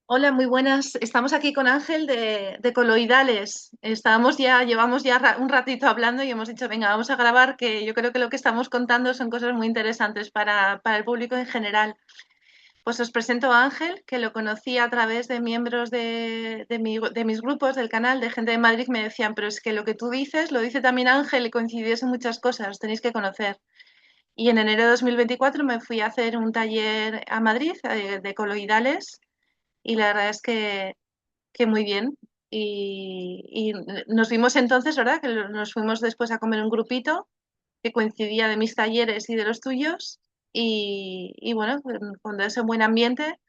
Hola, muy buenas. Estamos aquí con Ángel de Coloidales. Llevamos ya un ratito hablando y hemos dicho, venga, vamos a grabar, que yo creo que lo que estamos contando son cosas muy interesantes para el público en general. Pues os presento a Ángel, que lo conocí a través de miembros de mis grupos del canal, de gente de Madrid, me decían, pero es que lo que tú dices, lo dice también Ángel y coincidís en muchas cosas, os tenéis que conocer. Y en enero de 2024 me fui a hacer un taller a Madrid de coloidales y la verdad es que muy bien. Y nos vimos entonces, ¿verdad? Que nos fuimos después a comer un grupito que coincidía de mis talleres y de los tuyos. Y bueno, cuando es un buen ambiente,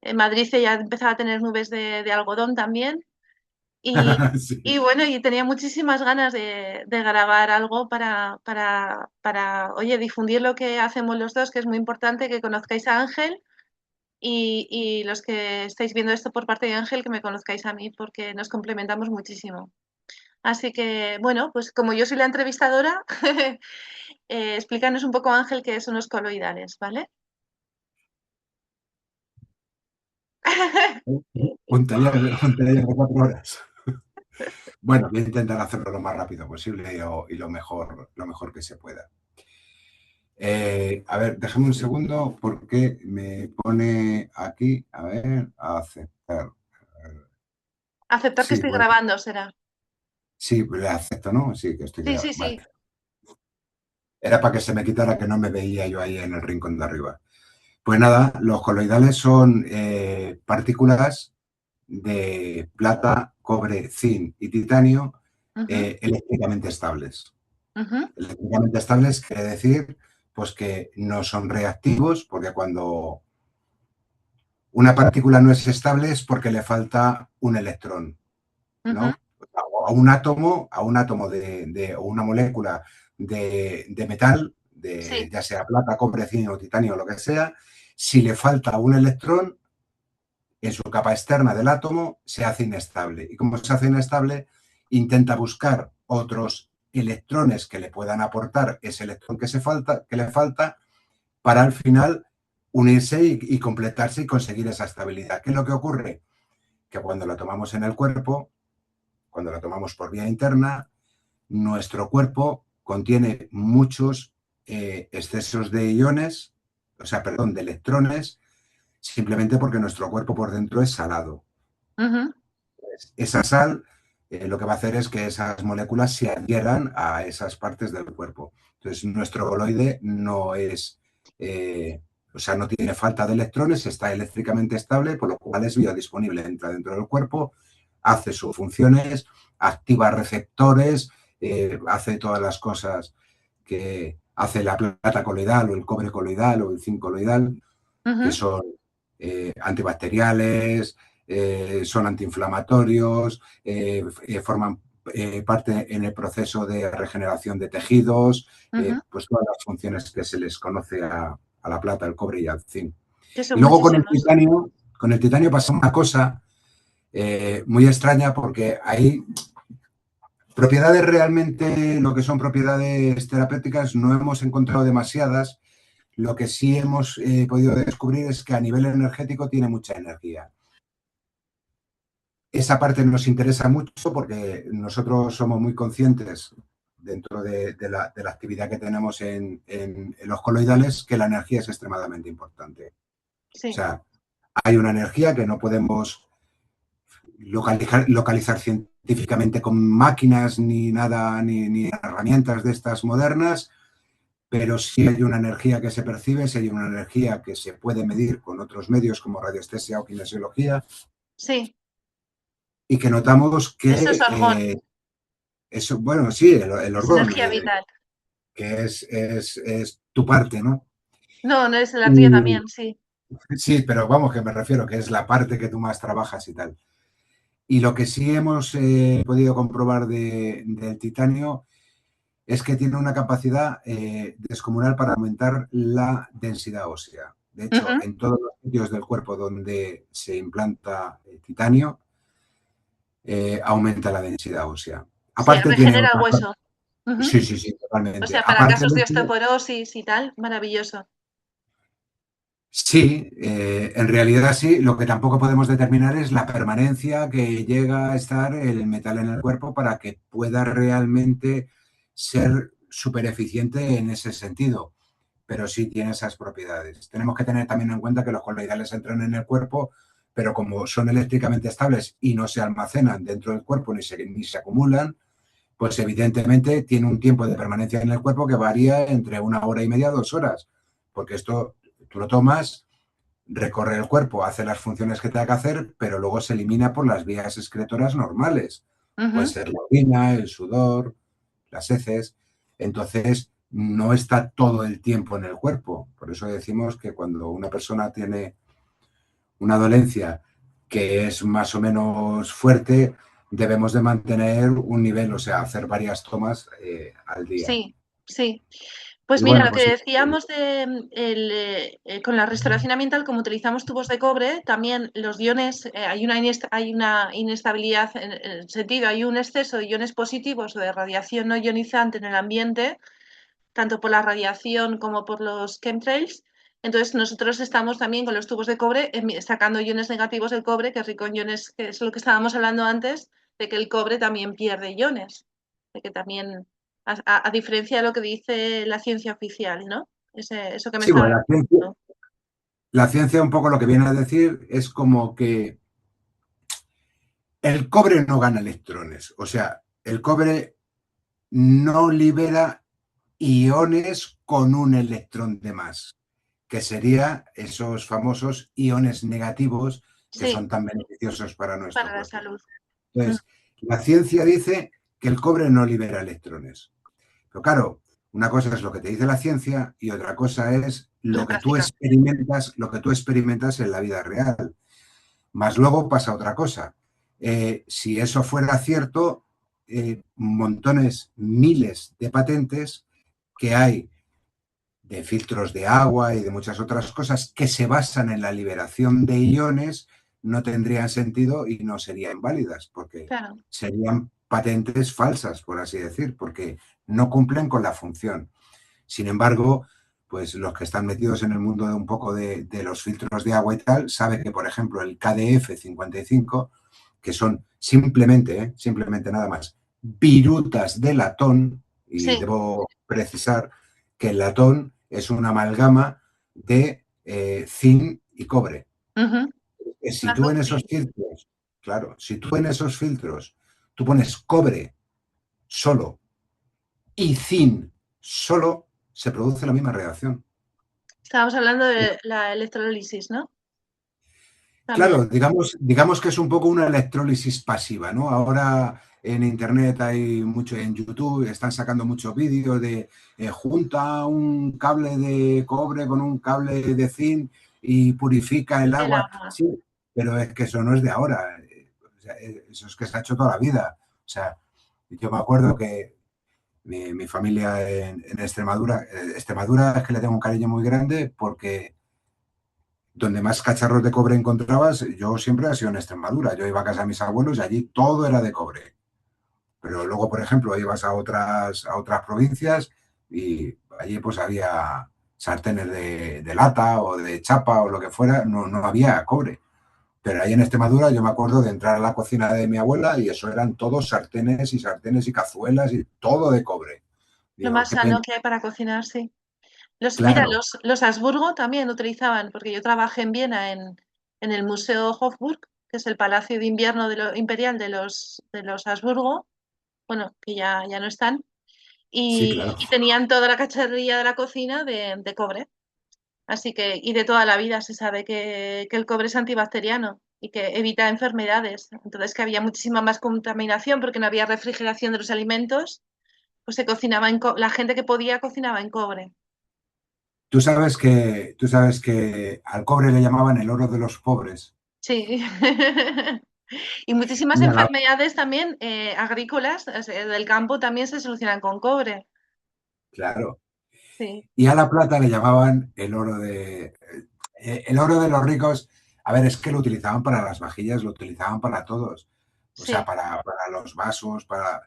en Madrid ya empezaba a tener nubes de algodón también. Y, Sí. y bueno, y tenía muchísimas ganas de grabar algo oye, difundir lo que hacemos los dos, que es muy importante que conozcáis a Ángel y los que estáis viendo esto por parte de Ángel, que me conozcáis a mí, porque nos complementamos muchísimo. Así que, bueno, pues como yo soy la entrevistadora, explícanos un poco, Ángel, qué son los coloidales, ¿vale? Un taller de 4 horas. Bueno, voy a intentar hacerlo lo más rápido posible y lo mejor que se pueda. A ver, déjame un segundo porque me pone aquí, a ver, a aceptar. Aceptar que Sí, estoy bueno, grabando, será. sí, le acepto, ¿no? Sí, que estoy Sí, grabando. sí, Vale. sí. Era para que se me quitara que no me veía yo ahí en el rincón de arriba. Pues nada, los coloidales son partículas de plata, cobre, zinc y titanio Ujú, eléctricamente estables. ujú, Eléctricamente estables quiere decir pues que no son reactivos, porque cuando una partícula no es estable es porque le falta un electrón, ujú. ¿no? A un átomo o una molécula de metal, Sí. ya sea plata, cobre, zinc o titanio o lo que sea, si le falta un electrón, en su capa externa del átomo se hace inestable. Y como se hace inestable, intenta buscar otros electrones que le puedan aportar ese electrón que le falta para al final unirse y completarse y conseguir esa estabilidad. ¿Qué es lo que ocurre? Que cuando la tomamos en el cuerpo, cuando la tomamos por vía interna, nuestro cuerpo contiene muchos excesos de iones, o sea, perdón, de electrones, simplemente porque nuestro cuerpo por dentro es salado. Ujú, Esa sal lo que va a hacer es que esas moléculas se adhieran a esas partes del cuerpo. Entonces, nuestro coloide no es, o sea, no tiene falta de electrones, está eléctricamente estable, por lo cual es biodisponible, entra dentro del cuerpo, hace sus funciones, activa receptores, hace todas las cosas que hace la plata coloidal o el cobre coloidal o el zinc coloidal, que ujú. son antibacteriales, son antiinflamatorios, forman parte en el proceso de regeneración de tejidos, Ujú, pues todas las funciones que se les conoce a la plata, al cobre y al zinc. que Y son luego muchísimos. con el titanio pasa una cosa muy extraña porque hay propiedades realmente, lo que son propiedades terapéuticas, no hemos encontrado demasiadas. Lo que sí hemos podido descubrir es que a nivel energético tiene mucha energía. Esa parte nos interesa mucho porque nosotros somos muy conscientes dentro de la actividad que tenemos en los coloidales que la energía es extremadamente importante. O Sí. sea, hay una energía que no podemos localizar científicamente con máquinas ni nada, ni herramientas de estas modernas, pero sí hay una energía que se percibe, sí hay una energía que se puede medir con otros medios como radiestesia o kinesiología, Sí. y que notamos Eso es que orgón. eso, bueno, sí, el Es orgón, energía vital. que es tu parte, ¿no? No, no es la tuya Y, también, sí. sí, pero vamos, que me refiero, que es la parte que tú más trabajas y tal. Y lo que sí hemos podido comprobar del titanio es que tiene una capacidad descomunal para aumentar la densidad ósea. De hecho, Ujú. en todos los sitios del cuerpo donde se implanta titanio, aumenta la densidad ósea. Sí, Aparte tiene regenera el otra... hueso. Ujú. Sí, sí, sí, O totalmente. sea, para Aparte casos de de eso, osteoporosis y tal, maravilloso. Sí, en realidad sí. Lo que tampoco podemos determinar es la permanencia que llega a estar el metal en el cuerpo para que pueda realmente ser súper eficiente en ese sentido. Pero sí tiene esas propiedades. Tenemos que tener también en cuenta que los coloidales entran en el cuerpo, pero como son eléctricamente estables y no se almacenan dentro del cuerpo ni se acumulan, pues evidentemente tiene un tiempo de permanencia en el cuerpo que varía entre 1 hora y media, 2 horas, porque esto tú lo tomas, recorre el cuerpo, hace las funciones que tenga que hacer, pero luego se elimina por las vías excretoras normales. Puede Ujú. ser la orina, el sudor, las heces. Entonces, no está todo el tiempo en el cuerpo. Por eso decimos que cuando una persona tiene una dolencia que es más o menos fuerte, debemos de mantener un nivel, o sea, hacer varias tomas al día. Sí, sí. Pues Y mira, bueno, lo que pues sí. decíamos de, con la restauración ambiental, como utilizamos tubos de cobre, también los iones, hay una inestabilidad en el sentido, hay un exceso de iones positivos o de radiación no ionizante en el ambiente, tanto por la radiación como por los chemtrails. Entonces, nosotros estamos también con los tubos de cobre sacando iones negativos del cobre, que es rico en iones, que es lo que estábamos hablando antes, de que el cobre también pierde iones, de que también, a diferencia de lo que dice la ciencia oficial, ¿no? Eso que me Sí, estaba bueno, diciendo. la ciencia un poco lo que viene a decir es como que el cobre no gana electrones, o sea, el cobre no libera iones con un electrón de más, que sería esos famosos iones negativos que Sí, son tan beneficiosos para nuestro para la cuerpo. salud. Mm, Entonces, la ciencia dice que el cobre no libera electrones. Pero claro, una cosa es lo que te dice la ciencia y otra cosa es la práctica. lo que tú experimentas en la vida real. Más luego pasa otra cosa. Si eso fuera cierto, montones, miles de patentes que hay de filtros de agua y de muchas otras cosas que se basan en la liberación de iones no tendrían sentido y no serían válidas, porque Claro. serían patentes falsas, por así decir, porque no cumplen con la función. Sin embargo, pues los que están metidos en el mundo de un poco de los filtros de agua y tal, saben que, por ejemplo, el KDF 55, que son simplemente nada más, virutas de latón, y Sí. debo precisar que el latón es una amalgama de zinc y cobre. Ujú. Si Las tú dos, en esos sí. filtros, claro, si tú en esos filtros tú pones cobre solo y zinc solo, se produce la misma reacción. Estábamos hablando de la electrólisis, ¿no? También. Claro, digamos que es un poco una electrólisis pasiva, ¿no? Ahora en Internet hay mucho, en YouTube están sacando muchos vídeos de junta un cable de cobre con un cable de zinc y purifica el El agua. agua. Sí, pero es que eso no es de ahora. O sea, eso es que se ha hecho toda la vida. O sea, yo me acuerdo que mi familia en Extremadura, Extremadura es que le tengo un cariño muy grande porque donde más cacharros de cobre encontrabas, yo siempre he sido en Extremadura. Yo iba a casa de mis abuelos y allí todo era de cobre. Pero luego, por ejemplo, ibas a otras provincias y allí pues había sartenes de lata o de chapa o lo que fuera, no había cobre. Pero ahí en Extremadura yo me acuerdo de entrar a la cocina de mi abuela y eso eran todos sartenes y cazuelas y todo de cobre. Lo Digo, más qué pena. sano que hay para cocinar, sí. Mira, Claro, los Habsburgo también utilizaban, porque yo trabajé en Viena en el Museo Hofburg, que es el palacio de invierno imperial de los Habsburgo, bueno, que ya no están, sí, claro. y tenían toda la cacharrería de la cocina de cobre. Así que, y de toda la vida se sabe que el cobre es antibacteriano y que evita enfermedades. Entonces, que había muchísima más contaminación porque no había refrigeración de los alimentos, pues se cocinaba la gente que podía cocinaba en cobre. Tú sabes que al cobre le llamaban el oro de los pobres. Sí. Y muchísimas Y a la, enfermedades también agrícolas, o sea, del campo también se solucionan con cobre. claro. Sí, Y a la plata le llamaban el oro de los ricos. A ver, es que lo utilizaban para las vajillas, lo utilizaban para todos. O sea, sí. para los vasos, para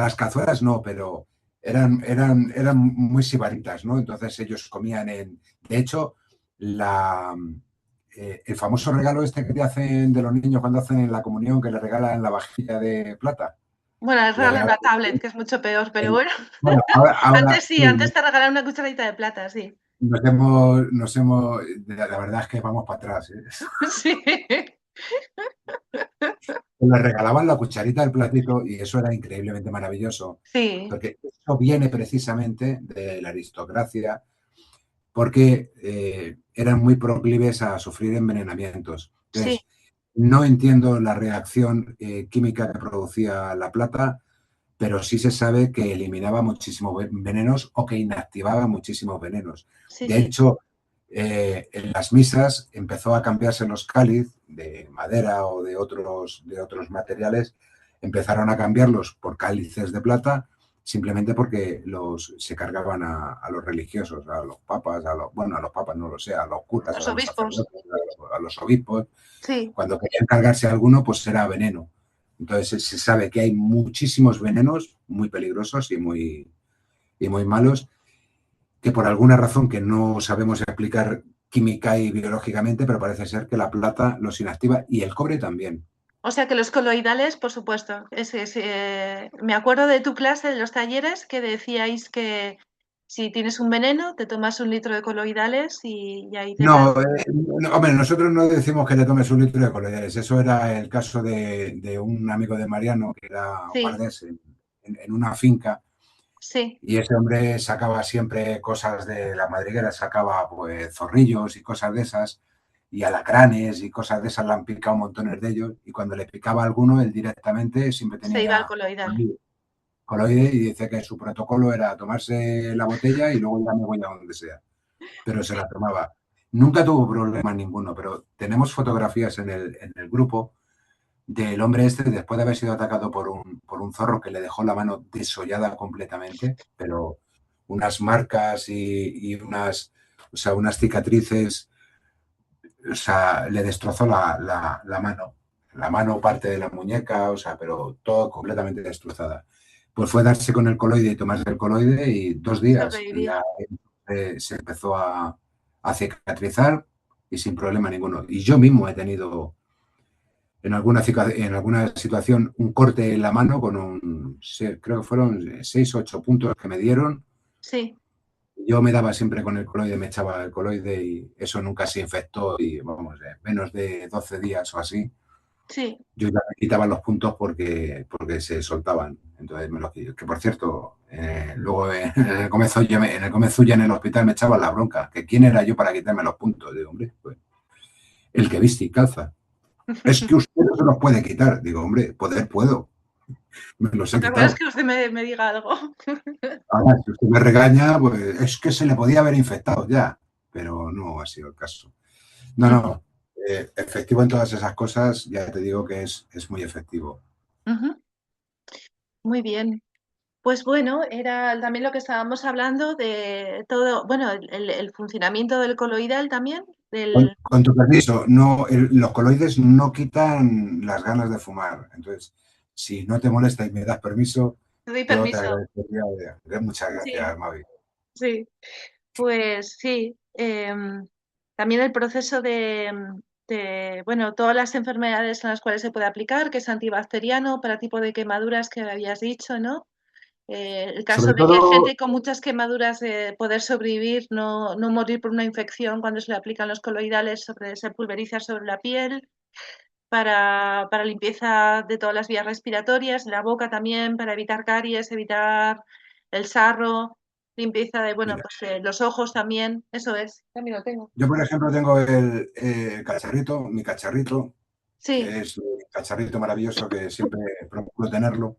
las cazuelas no, pero eran muy sibaritas, ¿no? Entonces ellos comían en... De hecho, el famoso regalo este que te hacen de los niños cuando hacen la comunión, que le regalan la vajilla de plata. Bueno, es Le regalar regalan una tablet, que es mucho peor, pero bueno. bueno, ahora Antes sí, sí, antes te regalaron una cucharadita de plata, sí. la verdad es que vamos para atrás, ¿eh? Sí. Le regalaban la cucharita del platito y eso era increíblemente maravilloso, Sí, porque eso viene precisamente de la aristocracia, porque eran muy proclives a sufrir envenenamientos. sí, Entonces, no entiendo la reacción química que producía la plata, pero sí se sabe que eliminaba muchísimos venenos o que inactivaba muchísimos venenos. sí, De sí. hecho, en las misas empezó a cambiarse los cáliz de madera o de otros materiales, empezaron a cambiarlos por cálices de plata simplemente porque se cargaban a los religiosos, a los papas, bueno, a los papas no lo sé, a los curas, Los a los obispos. sacerdotes, a los obispos. Sí. Cuando querían cargarse a alguno, pues era veneno. Entonces se sabe que hay muchísimos venenos muy peligrosos y muy malos que por alguna razón que no sabemos explicar química y biológicamente, pero parece ser que la plata los inactiva y el cobre también. O sea que los coloidales, por supuesto. Me acuerdo de tu clase, de los talleres, que decíais que si tienes un veneno, te tomas 1 litro de coloidales y ahí te va. No, no, hombre, nosotros no decimos que le tomes 1 litro de coloides. Eso era el caso de un amigo de Mariano, que era Sí, guardés en una finca. sí, Y ese hombre sacaba siempre cosas de la madriguera, sacaba pues zorrillos y cosas de esas, y alacranes y cosas de esas, le han picado montones de ellos, y cuando le picaba a alguno, él directamente siempre tenía se iba al ya coloidal. coloide y dice que su protocolo era tomarse la botella y luego ya me voy a donde sea, pero se Sí, la tomaba. Nunca tuvo problema ninguno, pero tenemos fotografías en el grupo del hombre este después de haber sido atacado por un zorro que le dejó la mano desollada completamente, pero unas marcas y unas, o sea, unas cicatrices, o sea, le destrozó la mano, parte de la muñeca, o sea, pero todo completamente destrozada. Pues fue darse con el coloide y tomarse el coloide y 2 días y sobrevivir. ya se empezó a cicatrizar y sin problema ninguno. Y yo mismo he tenido en alguna situación un corte en la mano con creo que fueron 6 o 8 puntos que me dieron. Sí, Yo me daba siempre con el coloide, me echaba el coloide y eso nunca se infectó y vamos, menos de 12 días o así. sí. Yo ya me quitaba los puntos porque se soltaban. Entonces me los quité. Que por cierto, luego en el Comezulla en el hospital me echaban la bronca. Que quién era yo para quitarme los puntos. Digo, hombre, pues el que viste y calza. Es que usted no se los puede quitar. Digo, hombre, poder puedo. Me los he Otra cosa es quitado. que usted me diga algo. Ahora, si usted me regaña, pues es que se le podía haber infectado ya, pero no ha sido el caso. No, no, efectivo en todas esas cosas, ya te digo que es muy efectivo. Ujú. Muy bien. Pues bueno, era también lo que estábamos hablando de todo, bueno, el funcionamiento del coloidal también, del... Con tu permiso, no, los coloides no quitan las ganas de fumar. Entonces, si no te molesta y me das permiso, Te doy yo te permiso. agradecería. Muchas Sí, gracias, Mavi. sí. Pues sí, también el proceso bueno, todas las enfermedades en las cuales se puede aplicar, que es antibacteriano para tipo de quemaduras que habías dicho, ¿no? El caso Sobre de que todo, gente con muchas quemaduras poder sobrevivir, no morir por una infección cuando se le aplican los coloidales, se pulveriza sobre la piel, para limpieza de todas las vías respiratorias, de la boca también, para evitar caries, evitar el sarro, limpieza de, bueno, mira, pues los ojos también, eso es, también lo tengo. yo por ejemplo tengo el cacharrito, mi cacharrito, Sí, que es un cacharrito maravilloso que siempre procuro tenerlo.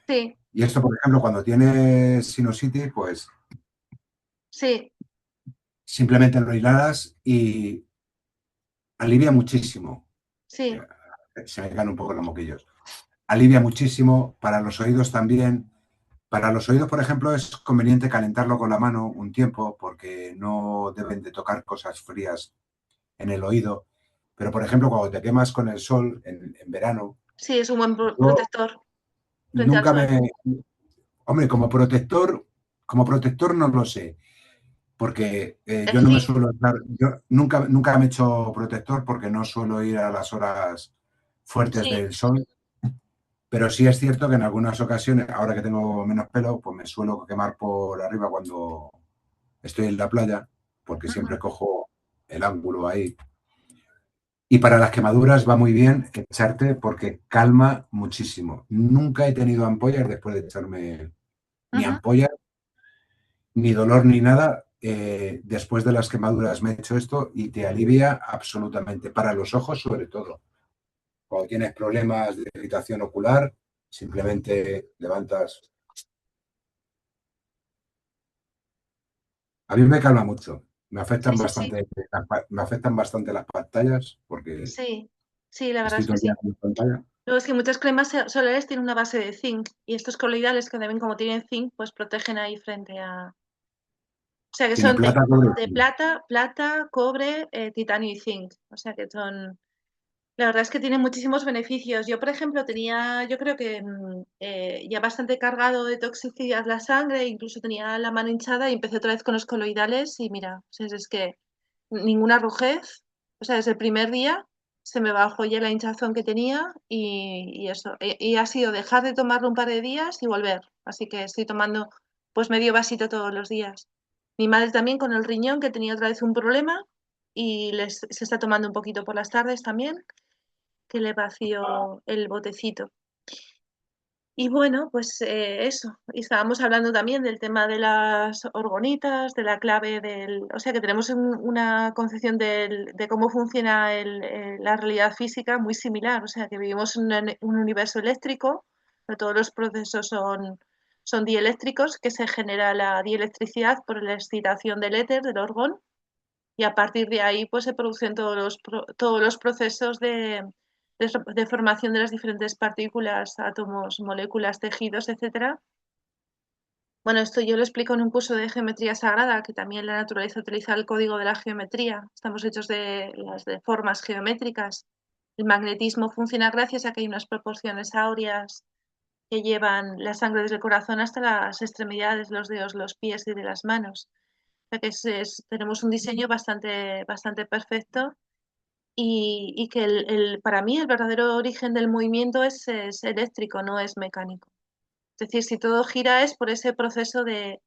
sí, Y esto, por ejemplo, cuando tienes sinusitis, pues sí, simplemente lo inhalas y alivia muchísimo. sí, Se me caen un poco los moquillos. Alivia muchísimo, para los oídos también. Para los oídos, por ejemplo, es conveniente calentarlo con la mano un tiempo porque no deben de tocar cosas frías en el oído. Pero, por ejemplo, cuando te quemas con el sol en verano, sí, es un buen yo protector frente al nunca sol. me... Hombre, como protector no lo sé. porque El yo no me zinc. suelo estar, yo nunca me he hecho protector porque no suelo ir a las horas fuertes Sí. del sol, pero sí es cierto que en algunas ocasiones, ahora que tengo menos pelo, pues me suelo quemar por arriba cuando estoy en la playa, porque Ujú, siempre cojo el ángulo ahí. Y para las quemaduras va muy bien echarte porque calma muchísimo. Nunca he tenido ampollas después de echarme ni ujú. ampollas, ni dolor, ni nada. Después de las quemaduras me he hecho esto y te alivia absolutamente. Para los ojos, sobre todo. Cuando tienes problemas de irritación ocular, simplemente levantas. A mí me calma mucho. Me Sí, afectan sí, sí. bastante, me afectan bastante las pantallas porque Sí, sí, la verdad estoy es todo que el día sí. en pantalla. Luego es que muchas cremas solares tienen una base de zinc y estos coloidales que también como tienen zinc, pues protegen ahí frente a... O sea que Tiene son plata, cobre. de plata, cobre, titanio y zinc. O sea que son... La verdad es que tienen muchísimos beneficios. Yo, por ejemplo, tenía, yo creo que ya bastante cargado de toxicidad la sangre, incluso tenía la mano hinchada y empecé otra vez con los coloidales y mira, o sea, es que ninguna rojez, o sea, desde el primer día se me bajó ya la hinchazón que tenía y eso. Y ha sido dejar de tomarlo un par de días y volver. Así que estoy tomando pues medio vasito todos los días. Mi madre también con el riñón, que tenía otra vez un problema y se está tomando un poquito por las tardes también, que le vació el botecito. Y bueno, pues eso. Y estábamos hablando también del tema de las orgonitas, de la clave del... O sea que tenemos una concepción de cómo funciona la realidad física muy similar. O sea que vivimos en un universo eléctrico, donde todos los procesos son dieléctricos, que se genera la dielectricidad por la excitación del éter, del orgón, y a partir de ahí pues se producen todos los procesos de formación de las diferentes partículas, átomos, moléculas, tejidos, etcétera. Bueno, esto yo lo explico en un curso de geometría sagrada, que también la naturaleza utiliza el código de la geometría. Estamos hechos de formas geométricas. El magnetismo funciona gracias a que hay unas proporciones áureas que llevan la sangre desde el corazón hasta las extremidades, los dedos, los pies y de las manos. O sea que tenemos un diseño bastante perfecto y que para mí el verdadero origen del movimiento es eléctrico, no es mecánico. Es decir, si todo gira es por ese proceso de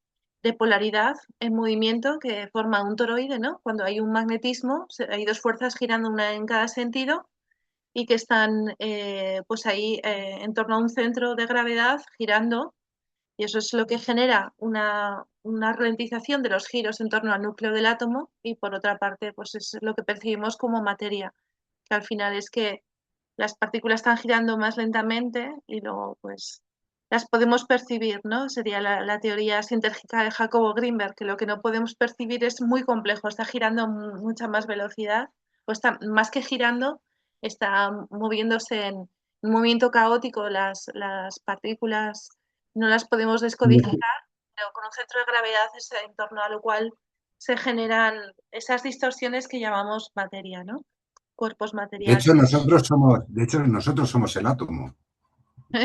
polaridad en movimiento que forma un toroide, ¿no? Cuando hay un magnetismo, hay dos fuerzas girando una en cada sentido y que están pues ahí en torno a un centro de gravedad girando y eso es lo que genera una ralentización de los giros en torno al núcleo del átomo y por otra parte, pues es lo que percibimos como materia, que al final es que las partículas están girando más lentamente y luego pues las podemos percibir, ¿no? Sería la teoría sintérgica de Jacobo Grinberg, que lo que no podemos percibir es muy complejo, está girando a mucha más velocidad, o está más que girando, está moviéndose en un movimiento caótico, las partículas no las podemos descodificar, pero con un centro de gravedad es en torno a lo cual se generan esas distorsiones que llamamos materia, ¿no? Cuerpos materiales. De hecho, nosotros somos el átomo.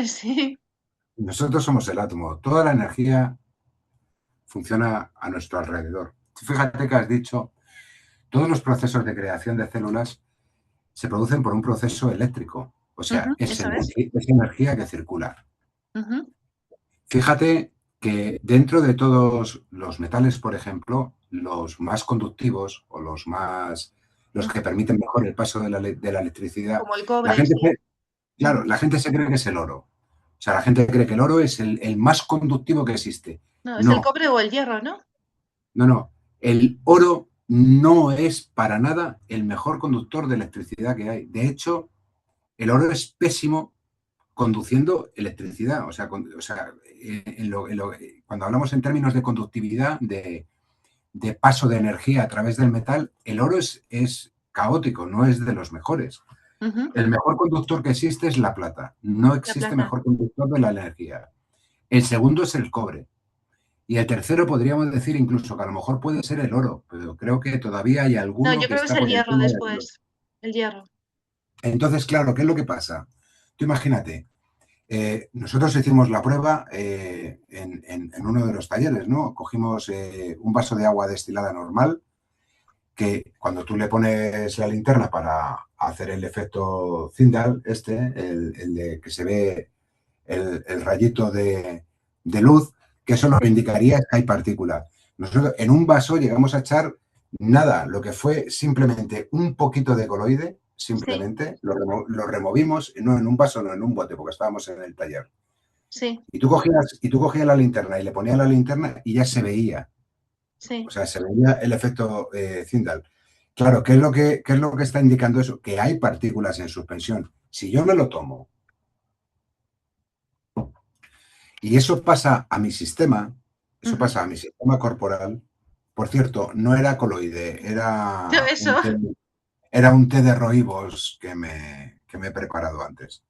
Sí. Nosotros somos el átomo. Toda la energía funciona a nuestro alrededor. Fíjate que has dicho, todos los procesos de creación de células se producen por un proceso eléctrico. O sea, Ujú, eso es. es energía que circula. Ujú, Fíjate que dentro de todos los metales, por ejemplo, los más conductivos o los que ujú. permiten mejor el paso de la electricidad, Como el la cobre, gente, sí. claro, Ujú. la gente se cree que es el oro. O sea, la gente cree que el oro es el más conductivo que existe. No, es el No, cobre o el hierro, ¿no? no. El oro no es para nada el mejor conductor de electricidad que hay. De hecho, el oro es pésimo conduciendo electricidad. Cuando hablamos en términos de conductividad, de paso de energía a través del metal, el oro es caótico, no es de los mejores. Ujú. El mejor conductor que existe es la plata. No La existe plata. mejor conductor de la energía. El segundo es el cobre. Y el tercero podríamos decir incluso que a lo mejor puede ser el oro, pero creo que todavía hay No, alguno yo que creo que es está el por hierro encima del oro. después. El hierro. Entonces, claro, ¿qué es lo que pasa? Tú imagínate, Nosotros hicimos la prueba en uno de los talleres, ¿no? Cogimos un vaso de agua destilada normal, que cuando tú le pones la linterna para hacer el efecto Zindal, el de que se ve el rayito de luz, que eso nos indicaría que hay partículas. Nosotros en un vaso llegamos a echar nada, lo que fue simplemente un poquito de coloide, Sí, simplemente lo removimos, no en un vaso, no en un bote, porque estábamos en el taller. sí, Y tú cogías la linterna y le ponías la linterna y ya se veía. O sí. sea, se veía el efecto Zindal. Claro, ¿qué es lo que está indicando eso? Que hay partículas en suspensión. Si yo me lo tomo y eso Ujú. pasa a mi sistema corporal, por cierto, no era coloide, Yo eso, era un té de roibos que me he preparado antes.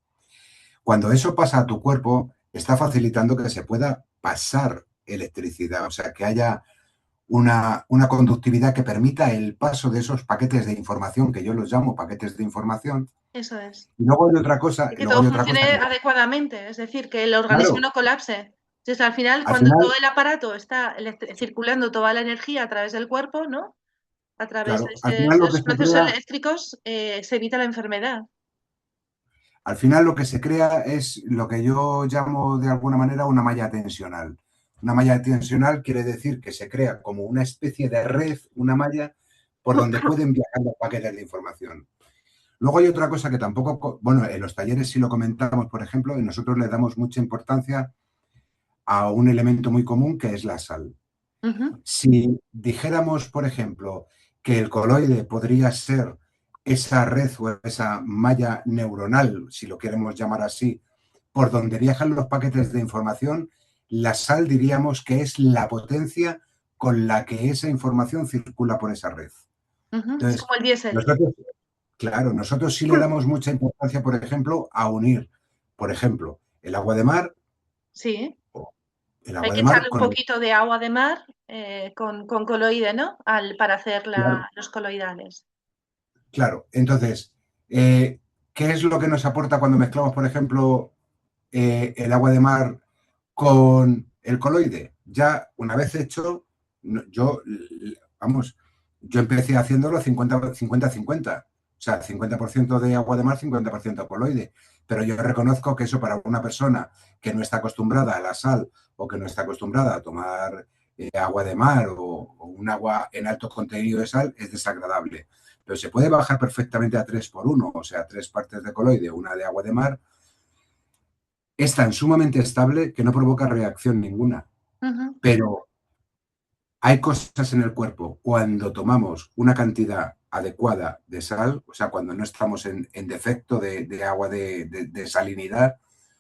Cuando eso pasa a tu cuerpo, está facilitando que se pueda pasar electricidad, o sea, que haya una conductividad que permita el paso de esos paquetes de información, que yo los llamo paquetes de información. eso es. Y luego hay otra cosa, Y y que luego todo hay otra cosa funcione que, adecuadamente, es decir, que el organismo claro, no colapse. Entonces, al final, al cuando todo final, el aparato está circulando toda la energía a través del cuerpo, ¿no? A través de claro, al final lo que esos se procesos crea, eléctricos, se evita la enfermedad. al final lo que se crea es lo que yo llamo de alguna manera una malla tensional. Una malla tensional quiere decir que se crea como una especie de red, una malla por donde pueden viajar los paquetes de información. Luego hay otra cosa que tampoco, bueno, en los talleres sí lo comentamos, por ejemplo, y nosotros le damos mucha importancia a un elemento muy común que es la sal. Ujú, Si dijéramos, por ejemplo, que el coloide podría ser esa red o esa malla neuronal, si lo queremos llamar así, por donde viajan los paquetes de información, la sal diríamos que es la potencia con la que esa información circula por esa red. ujú. Es Entonces, como el diésel. nosotros, claro, nosotros sí le damos mucha importancia, por ejemplo, a unir, por ejemplo, el agua de mar, Sí, el hay agua que de mar echarle un con el. poquito de agua de mar con coloide, ¿no? Para hacer Claro, los coloidales. claro. Entonces, ¿qué es lo que nos aporta cuando mezclamos, por ejemplo, el agua de mar con el coloide? Ya una vez hecho, vamos, yo empecé haciéndolo 50-50. O sea, 50% de agua de mar, 50% coloide. Pero yo reconozco que eso para una persona que no está acostumbrada a la sal o que no está acostumbrada a tomar agua de mar o un agua en alto contenido de sal es desagradable. Pero se puede bajar perfectamente a 3 por 1, o sea, 3 partes de coloide, una de agua de mar. Es tan sumamente estable que no provoca reacción ninguna. Ujú. Pero hay cosas en el cuerpo cuando tomamos una cantidad adecuada de sal, o sea, cuando no estamos en defecto de agua de salinidad,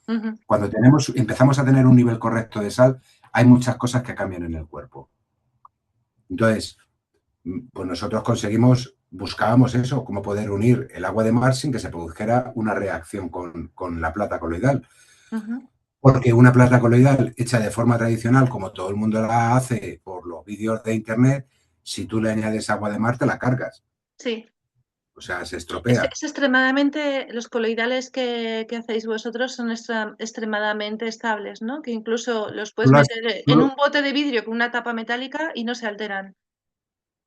Ujú. cuando empezamos a tener un nivel correcto de sal, hay muchas cosas que cambian en el cuerpo. Entonces, pues nosotros buscábamos eso, cómo poder unir el agua de mar sin que se produjera una reacción con la plata coloidal. Ujú. Porque una plata coloidal hecha de forma tradicional, como todo el mundo la hace por los vídeos de internet, si tú le añades agua de mar, te la cargas. Sí, O sea, se es estropea. extremadamente, los coloidales que hacéis vosotros son extremadamente estables, ¿no? Que incluso los ¿Tú puedes lo has, meter en tú- un bote de vidrio con una tapa metálica y no se alteran.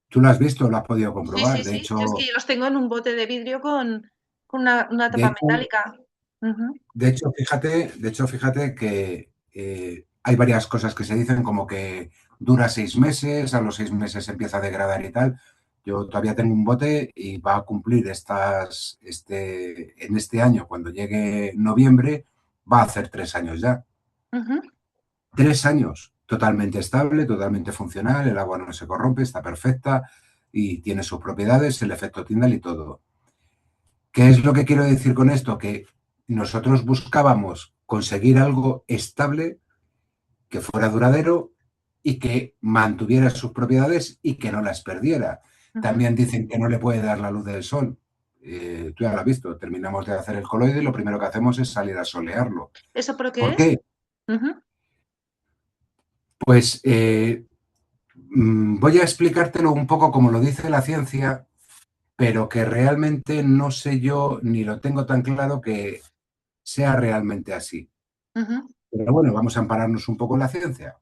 tú lo has visto, lo has podido Sí, sí, comprobar. De sí. Yo es que hecho, yo los tengo en un bote de vidrio con una de tapa hecho, metálica. Ujú. fíjate que hay varias cosas que se dicen, como que dura 6 meses, a los 6 meses empieza a degradar y tal. Yo todavía tengo un bote y va a cumplir en este año, cuando llegue noviembre, va a hacer 3 años ya. Ujú. 3 años, totalmente estable, totalmente funcional, el agua no se corrompe, está perfecta y tiene sus propiedades, el efecto Tyndall y todo. ¿Qué es lo que quiero decir con esto? Que nosotros buscábamos conseguir algo estable, que fuera duradero y que mantuviera sus propiedades y que no las perdiera. Ujú. También dicen que no le puede dar la luz del sol. Tú ya lo has visto, terminamos de hacer el coloide y lo primero que hacemos es salir a solearlo. ¿Eso por qué ¿Por es? qué? Ujú. Pues voy a explicártelo un poco como lo dice la ciencia, pero que realmente no sé yo ni lo tengo tan claro que sea realmente así. Ujú, Pero bueno, vamos a ampararnos un poco en la ciencia.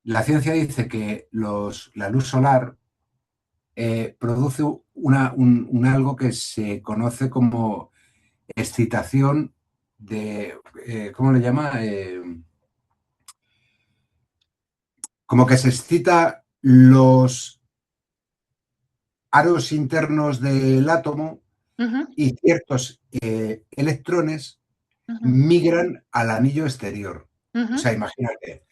La ciencia dice que la luz solar produce algo que se conoce como excitación ¿cómo le llama? Como que se excita los aros internos del átomo ujú, y ciertos electrones ujú, migran al anillo exterior. O ujú. sea, imagínate,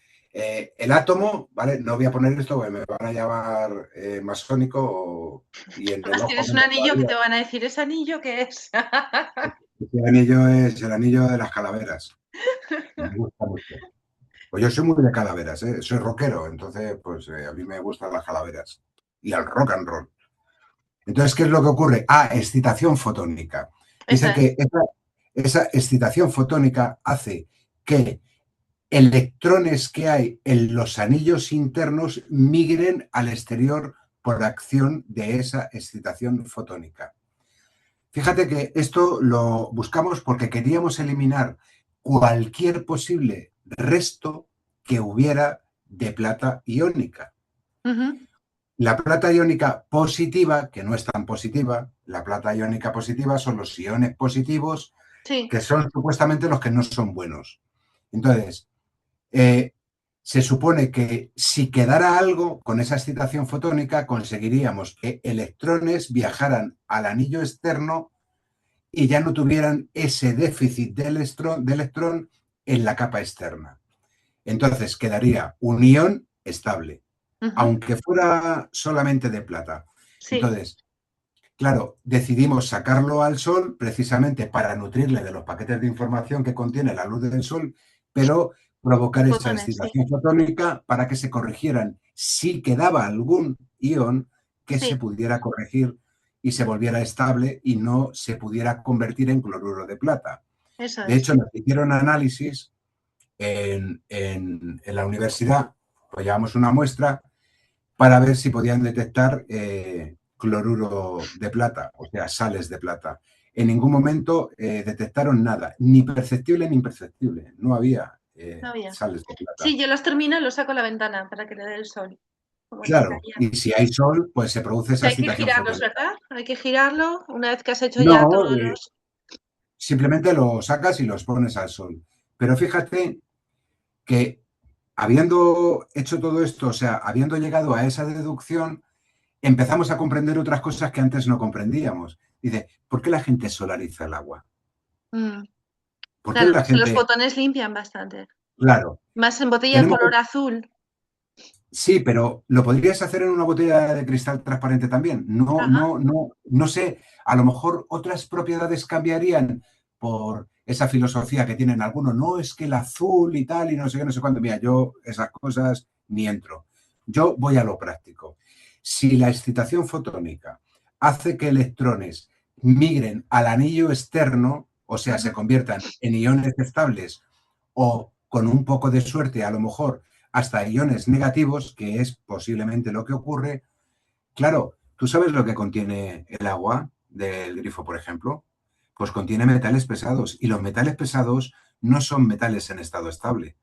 el átomo, ¿vale? No voy a poner esto porque me van a llamar masónico y en el Además ojo tienes un menos anillo que todavía. te van a decir, ¿ese anillo qué es? Ese anillo es el anillo de las calaveras. Me gusta mucho. Pues yo soy muy de calaveras, ¿eh? Soy rockero, entonces pues a mí me gustan las calaveras y al rock and roll. Entonces, ¿qué es lo que ocurre? Excitación fotónica. Eso Dice es. que esa excitación fotónica hace que electrones que hay en los anillos internos migren al exterior por acción de esa excitación fotónica. Fíjate que esto lo buscamos porque queríamos eliminar cualquier posible resto que hubiera de plata iónica. Ujú. La plata iónica positiva, que no es tan positiva, la plata iónica positiva son los iones positivos, Sí, que son supuestamente los que no son buenos. Entonces, eh, se supone que si quedara algo con esa excitación fotónica, conseguiríamos que electrones viajaran al anillo externo y ya no tuvieran ese déficit de electrón en la capa externa. Entonces quedaría un ion estable, ujú, aunque fuera solamente de plata. sí, Entonces, claro, decidimos sacarlo al sol precisamente para nutrirle de los paquetes de información que contiene la luz del sol, pero provocar esa fotones, sí, excitación fotónica para que se corrigieran si quedaba algún ion que se sí, pudiera corregir y se volviera estable y no se pudiera convertir en cloruro de plata. eso De es. hecho, nos hicieron análisis en la universidad, pues llevamos una muestra para ver si podían detectar cloruro de plata, o sea, sales de plata. En ningún momento detectaron nada, ni perceptible ni imperceptible. No había No había. sales de plata. Sí, yo los termino y los saco a la ventana para que le dé el sol, como Claro, tocaría. y si hay sol, pues se produce Que esa hay que excitación girarlos, fotónica. ¿verdad? Hay que girarlo una vez que has hecho ya No, todos los... simplemente lo sacas y los pones al sol. Pero fíjate que habiendo hecho todo esto, o sea, habiendo llegado a esa deducción, empezamos a comprender otras cosas que antes no comprendíamos. Dice, ¿por qué la gente solariza el agua? Mm, ¿Por qué claro, la es que los gente, fotones limpian bastante. claro, Más en botella tenemos, color azul. sí, pero ¿lo podrías hacer en una botella de cristal transparente también? No, Ajá, no, no, no sé, a lo mejor otras propiedades cambiarían por esa filosofía que tienen algunos, no es que el azul y tal y no sé qué, no sé cuándo. Mira, yo esas cosas ni entro. Yo voy a lo práctico. Si la excitación fotónica hace que electrones migren al anillo externo, o sea, se ujú, conviertan en iones estables o con un poco de suerte, a lo mejor hasta iones negativos, que es posiblemente lo que ocurre. Claro, ¿tú sabes lo que contiene el agua del grifo, por ejemplo? Pues contiene metales pesados y los metales pesados no son metales en estado estable.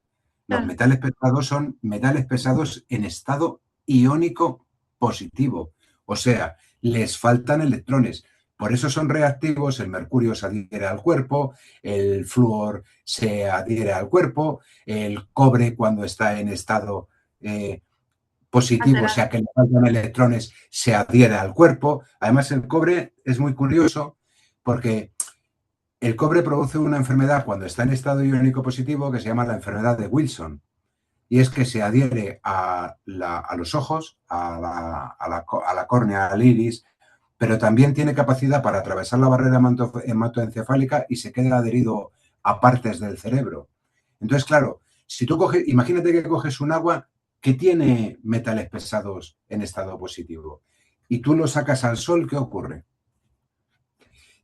Los claro. metales pesados son metales pesados en estado iónico positivo. O sea, les faltan electrones. Por eso son reactivos, el mercurio se adhiere al cuerpo, el flúor se adhiere al cuerpo, el cobre cuando está en estado positivo, o Alterado. sea que le faltan electrones, se adhiere al cuerpo. Además, el cobre es muy curioso porque el cobre produce una enfermedad cuando está en estado iónico positivo que se llama la enfermedad de Wilson y es que se adhiere a los ojos, a la córnea, al iris, pero también tiene capacidad para atravesar la barrera hematoencefálica y se queda adherido a partes del cerebro. Entonces, claro, si tú coges, imagínate que coges un agua que tiene metales pesados en estado positivo y tú lo sacas al sol, ¿qué ocurre?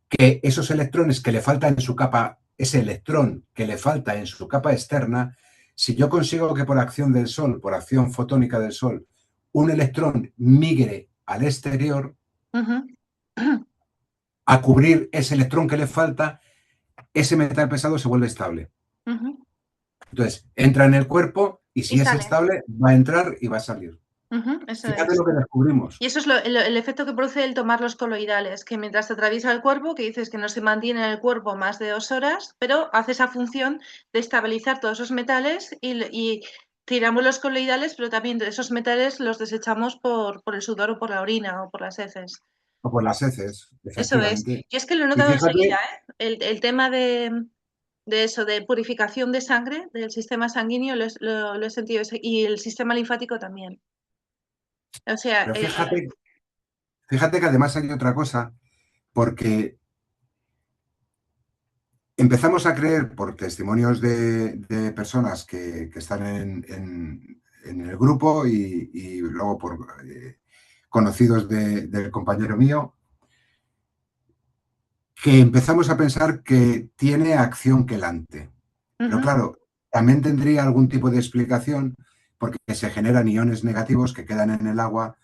Que esos electrones que le faltan en su capa, ese electrón que le falta en su capa externa, si yo consigo que por acción del Sol, por acción fotónica del Sol, un electrón migre al exterior Ujú, a cubrir ese electrón que le falta, ese metal pesado se vuelve estable. ujú. Entonces, entra en el cuerpo y Y si es sale. estable, va a entrar y va a salir. Eso Fíjate es. lo que descubrimos. Y eso es el efecto que produce el tomar los coloidales, que mientras te atraviesa el cuerpo, que dices que no se mantiene en el cuerpo más de 2 horas, pero hace esa función de estabilizar todos esos metales y tiramos los coloidales, pero también esos metales los desechamos por el sudor o por la orina o por las heces. O por las heces, Eso es. efectivamente. Yo es que lo he Y notado enseguida, fíjate, ¿eh? El tema de eso, de purificación de sangre, del sistema sanguíneo, lo he sentido. Y el sistema linfático también. O sea, pero fíjate que además hay otra cosa, porque empezamos a creer por testimonios de personas que están en el grupo y luego por conocidos del compañero mío, que empezamos a pensar que tiene acción quelante. Pero ujú, claro, también tendría algún tipo de explicación porque se generan iones negativos que quedan en el agua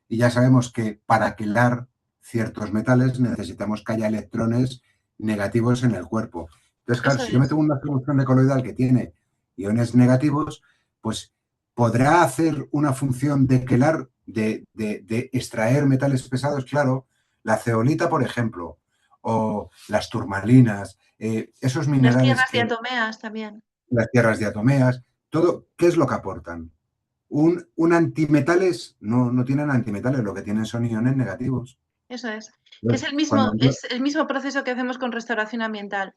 y ya sabemos que para quelar ciertos metales necesitamos que haya electrones negativos en el cuerpo. Entonces, claro, eso si yo me es. tengo una solución de coloidal que tiene iones negativos, pues podrá hacer una función de quelar, de extraer metales pesados, claro, la zeolita, por ejemplo, o las turmalinas, esos Las minerales tierras que diatomeas también. las tierras diatomeas, todo, ¿qué es lo que aportan? Un antimetales, no tienen antimetales, lo que tienen son iones negativos. Eso es. Que Entonces, cuando yo, es el mismo proceso que hacemos con restauración ambiental.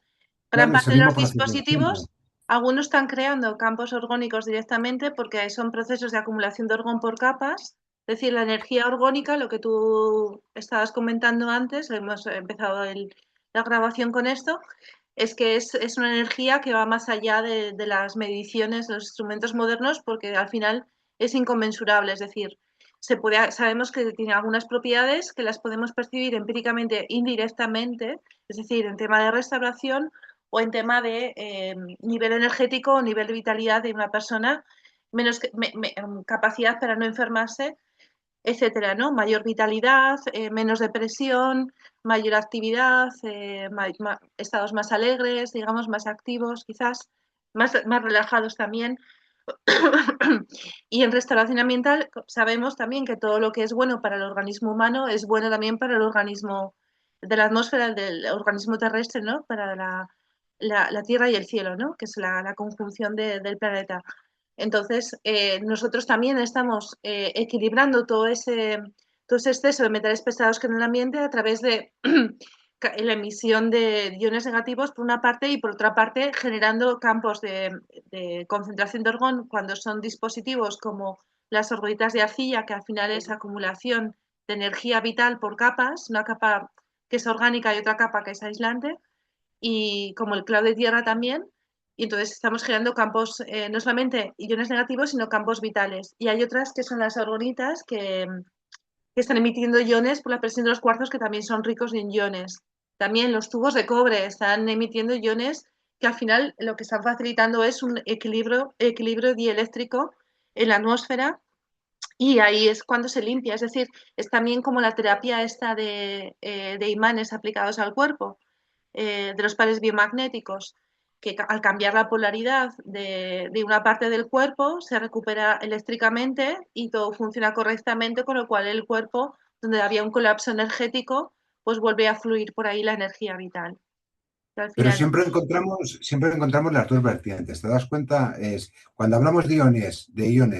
Gran claro, es parte el de mismo los proceso de siempre. dispositivos, algunos están creando campos orgónicos directamente porque son procesos de acumulación de orgón por capas. Es decir, la energía orgónica, lo que tú estabas comentando antes, hemos empezado la grabación con esto, es que es una energía que va más allá de las mediciones, de los instrumentos modernos, porque al final es inconmensurable. Es decir, sabemos que tiene algunas propiedades que las podemos percibir empíricamente indirectamente, es decir, en tema de restauración o en tema de nivel energético o nivel de vitalidad de una persona, menos capacidad para no enfermarse, etcétera, ¿no? Mayor vitalidad, menos depresión, mayor actividad, estados más alegres, digamos, más activos, quizás, más relajados también. Y en restauración ambiental sabemos también que todo lo que es bueno para el organismo humano es bueno también para el organismo de la atmósfera, del organismo terrestre, ¿no? Para la tierra y el cielo, ¿no? Que es la conjunción del planeta. Entonces, nosotros también estamos equilibrando todo ese exceso de metales pesados que en el ambiente a través de la emisión de iones negativos por una parte y por otra parte generando campos de concentración de orgón cuando son dispositivos como las orbitas de arcilla, que al final es acumulación de energía vital por capas, una capa que es orgánica y otra capa que es aislante, y como el cloud de tierra también. Y entonces estamos generando campos, no solamente iones negativos, sino campos vitales. Y hay otras que son las orgonitas que están emitiendo iones por la presión de los cuarzos que también son ricos en iones. También los tubos de cobre están emitiendo iones que al final lo que están facilitando es un equilibrio dieléctrico en la atmósfera y ahí es cuando se limpia. Es decir, es también como la terapia esta de imanes aplicados al cuerpo, de los pares biomagnéticos, que al cambiar la polaridad de una parte del cuerpo se recupera eléctricamente y todo funciona correctamente, con lo cual el cuerpo, donde había un colapso energético, pues vuelve a fluir por ahí la energía vital. Que al Pero final, siempre encontramos las dos vertientes. ¿Te das cuenta? Es cuando hablamos de iones,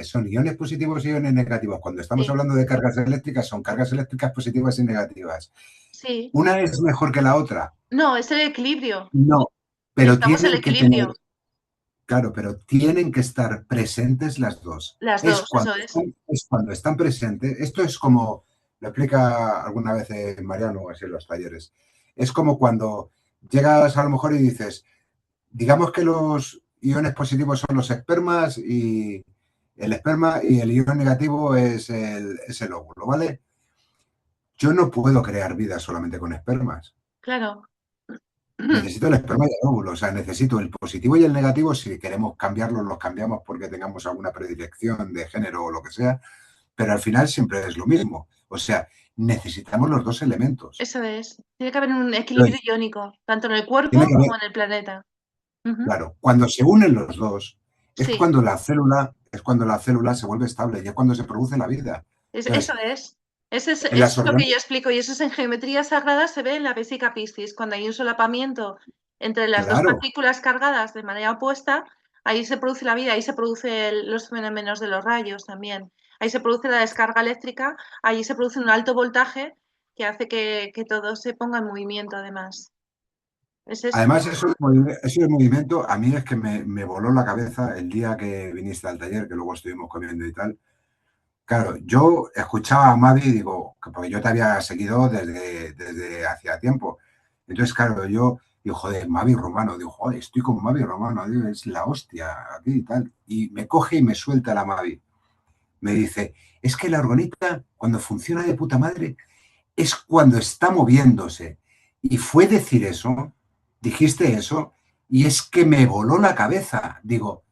son iones positivos y iones negativos. Cuando estamos sí, hablando de cargas eléctricas, son cargas eléctricas positivas y negativas. sí, ¿Una es mejor que la otra? no, es el equilibrio. No, pero Necesitamos el tienen que tener, equilibrio, claro, pero tienen que estar presentes las dos. las dos, eso es. Es cuando están presentes. Esto es como, lo explica alguna vez Mariano así en los talleres. Es como cuando llegas a lo mejor y dices, digamos que los iones positivos son los espermas y el esperma y el ion negativo es el óvulo, ¿vale? Yo no puedo crear vida solamente con espermas. Claro. Necesito el esperma y el óvulo, o sea, necesito el positivo y el negativo. Si queremos cambiarlos, los cambiamos porque tengamos alguna predilección de género o lo que sea, pero al final siempre es lo mismo. O sea, necesitamos los dos elementos. Eso es. Tiene que haber un equilibrio Entonces, iónico, tanto en el tiene cuerpo que haber, como en el planeta. Ujú. claro, cuando se unen los dos, Sí, es cuando la célula se vuelve estable y es cuando se produce la vida. eso Entonces, es. Eso en las es lo que organ- yo explico y eso es en geometría sagrada, se ve en la Vesica Piscis, cuando hay un solapamiento entre las dos claro, partículas cargadas de manera opuesta, ahí se produce la vida, ahí se producen los fenómenos de los rayos también, ahí se produce la descarga eléctrica, ahí se produce un alto voltaje que hace que todo se ponga en movimiento además. Es eso. además eso de movimiento a mí es que me voló la cabeza el día que viniste al taller, que luego estuvimos comiendo y tal. Claro, yo escuchaba a Mavi y digo, porque yo te había seguido desde hacía tiempo. Entonces, claro, yo digo, joder, Mavi Romano, digo, joder, estoy con Mavi Romano, digo, es la hostia aquí y tal. Y me coge y me suelta la Mavi. Me dice, es que la orgonita, cuando funciona de puta madre, es cuando está moviéndose. Y fue decir eso, dijiste eso, y es que me voló la cabeza. Digo,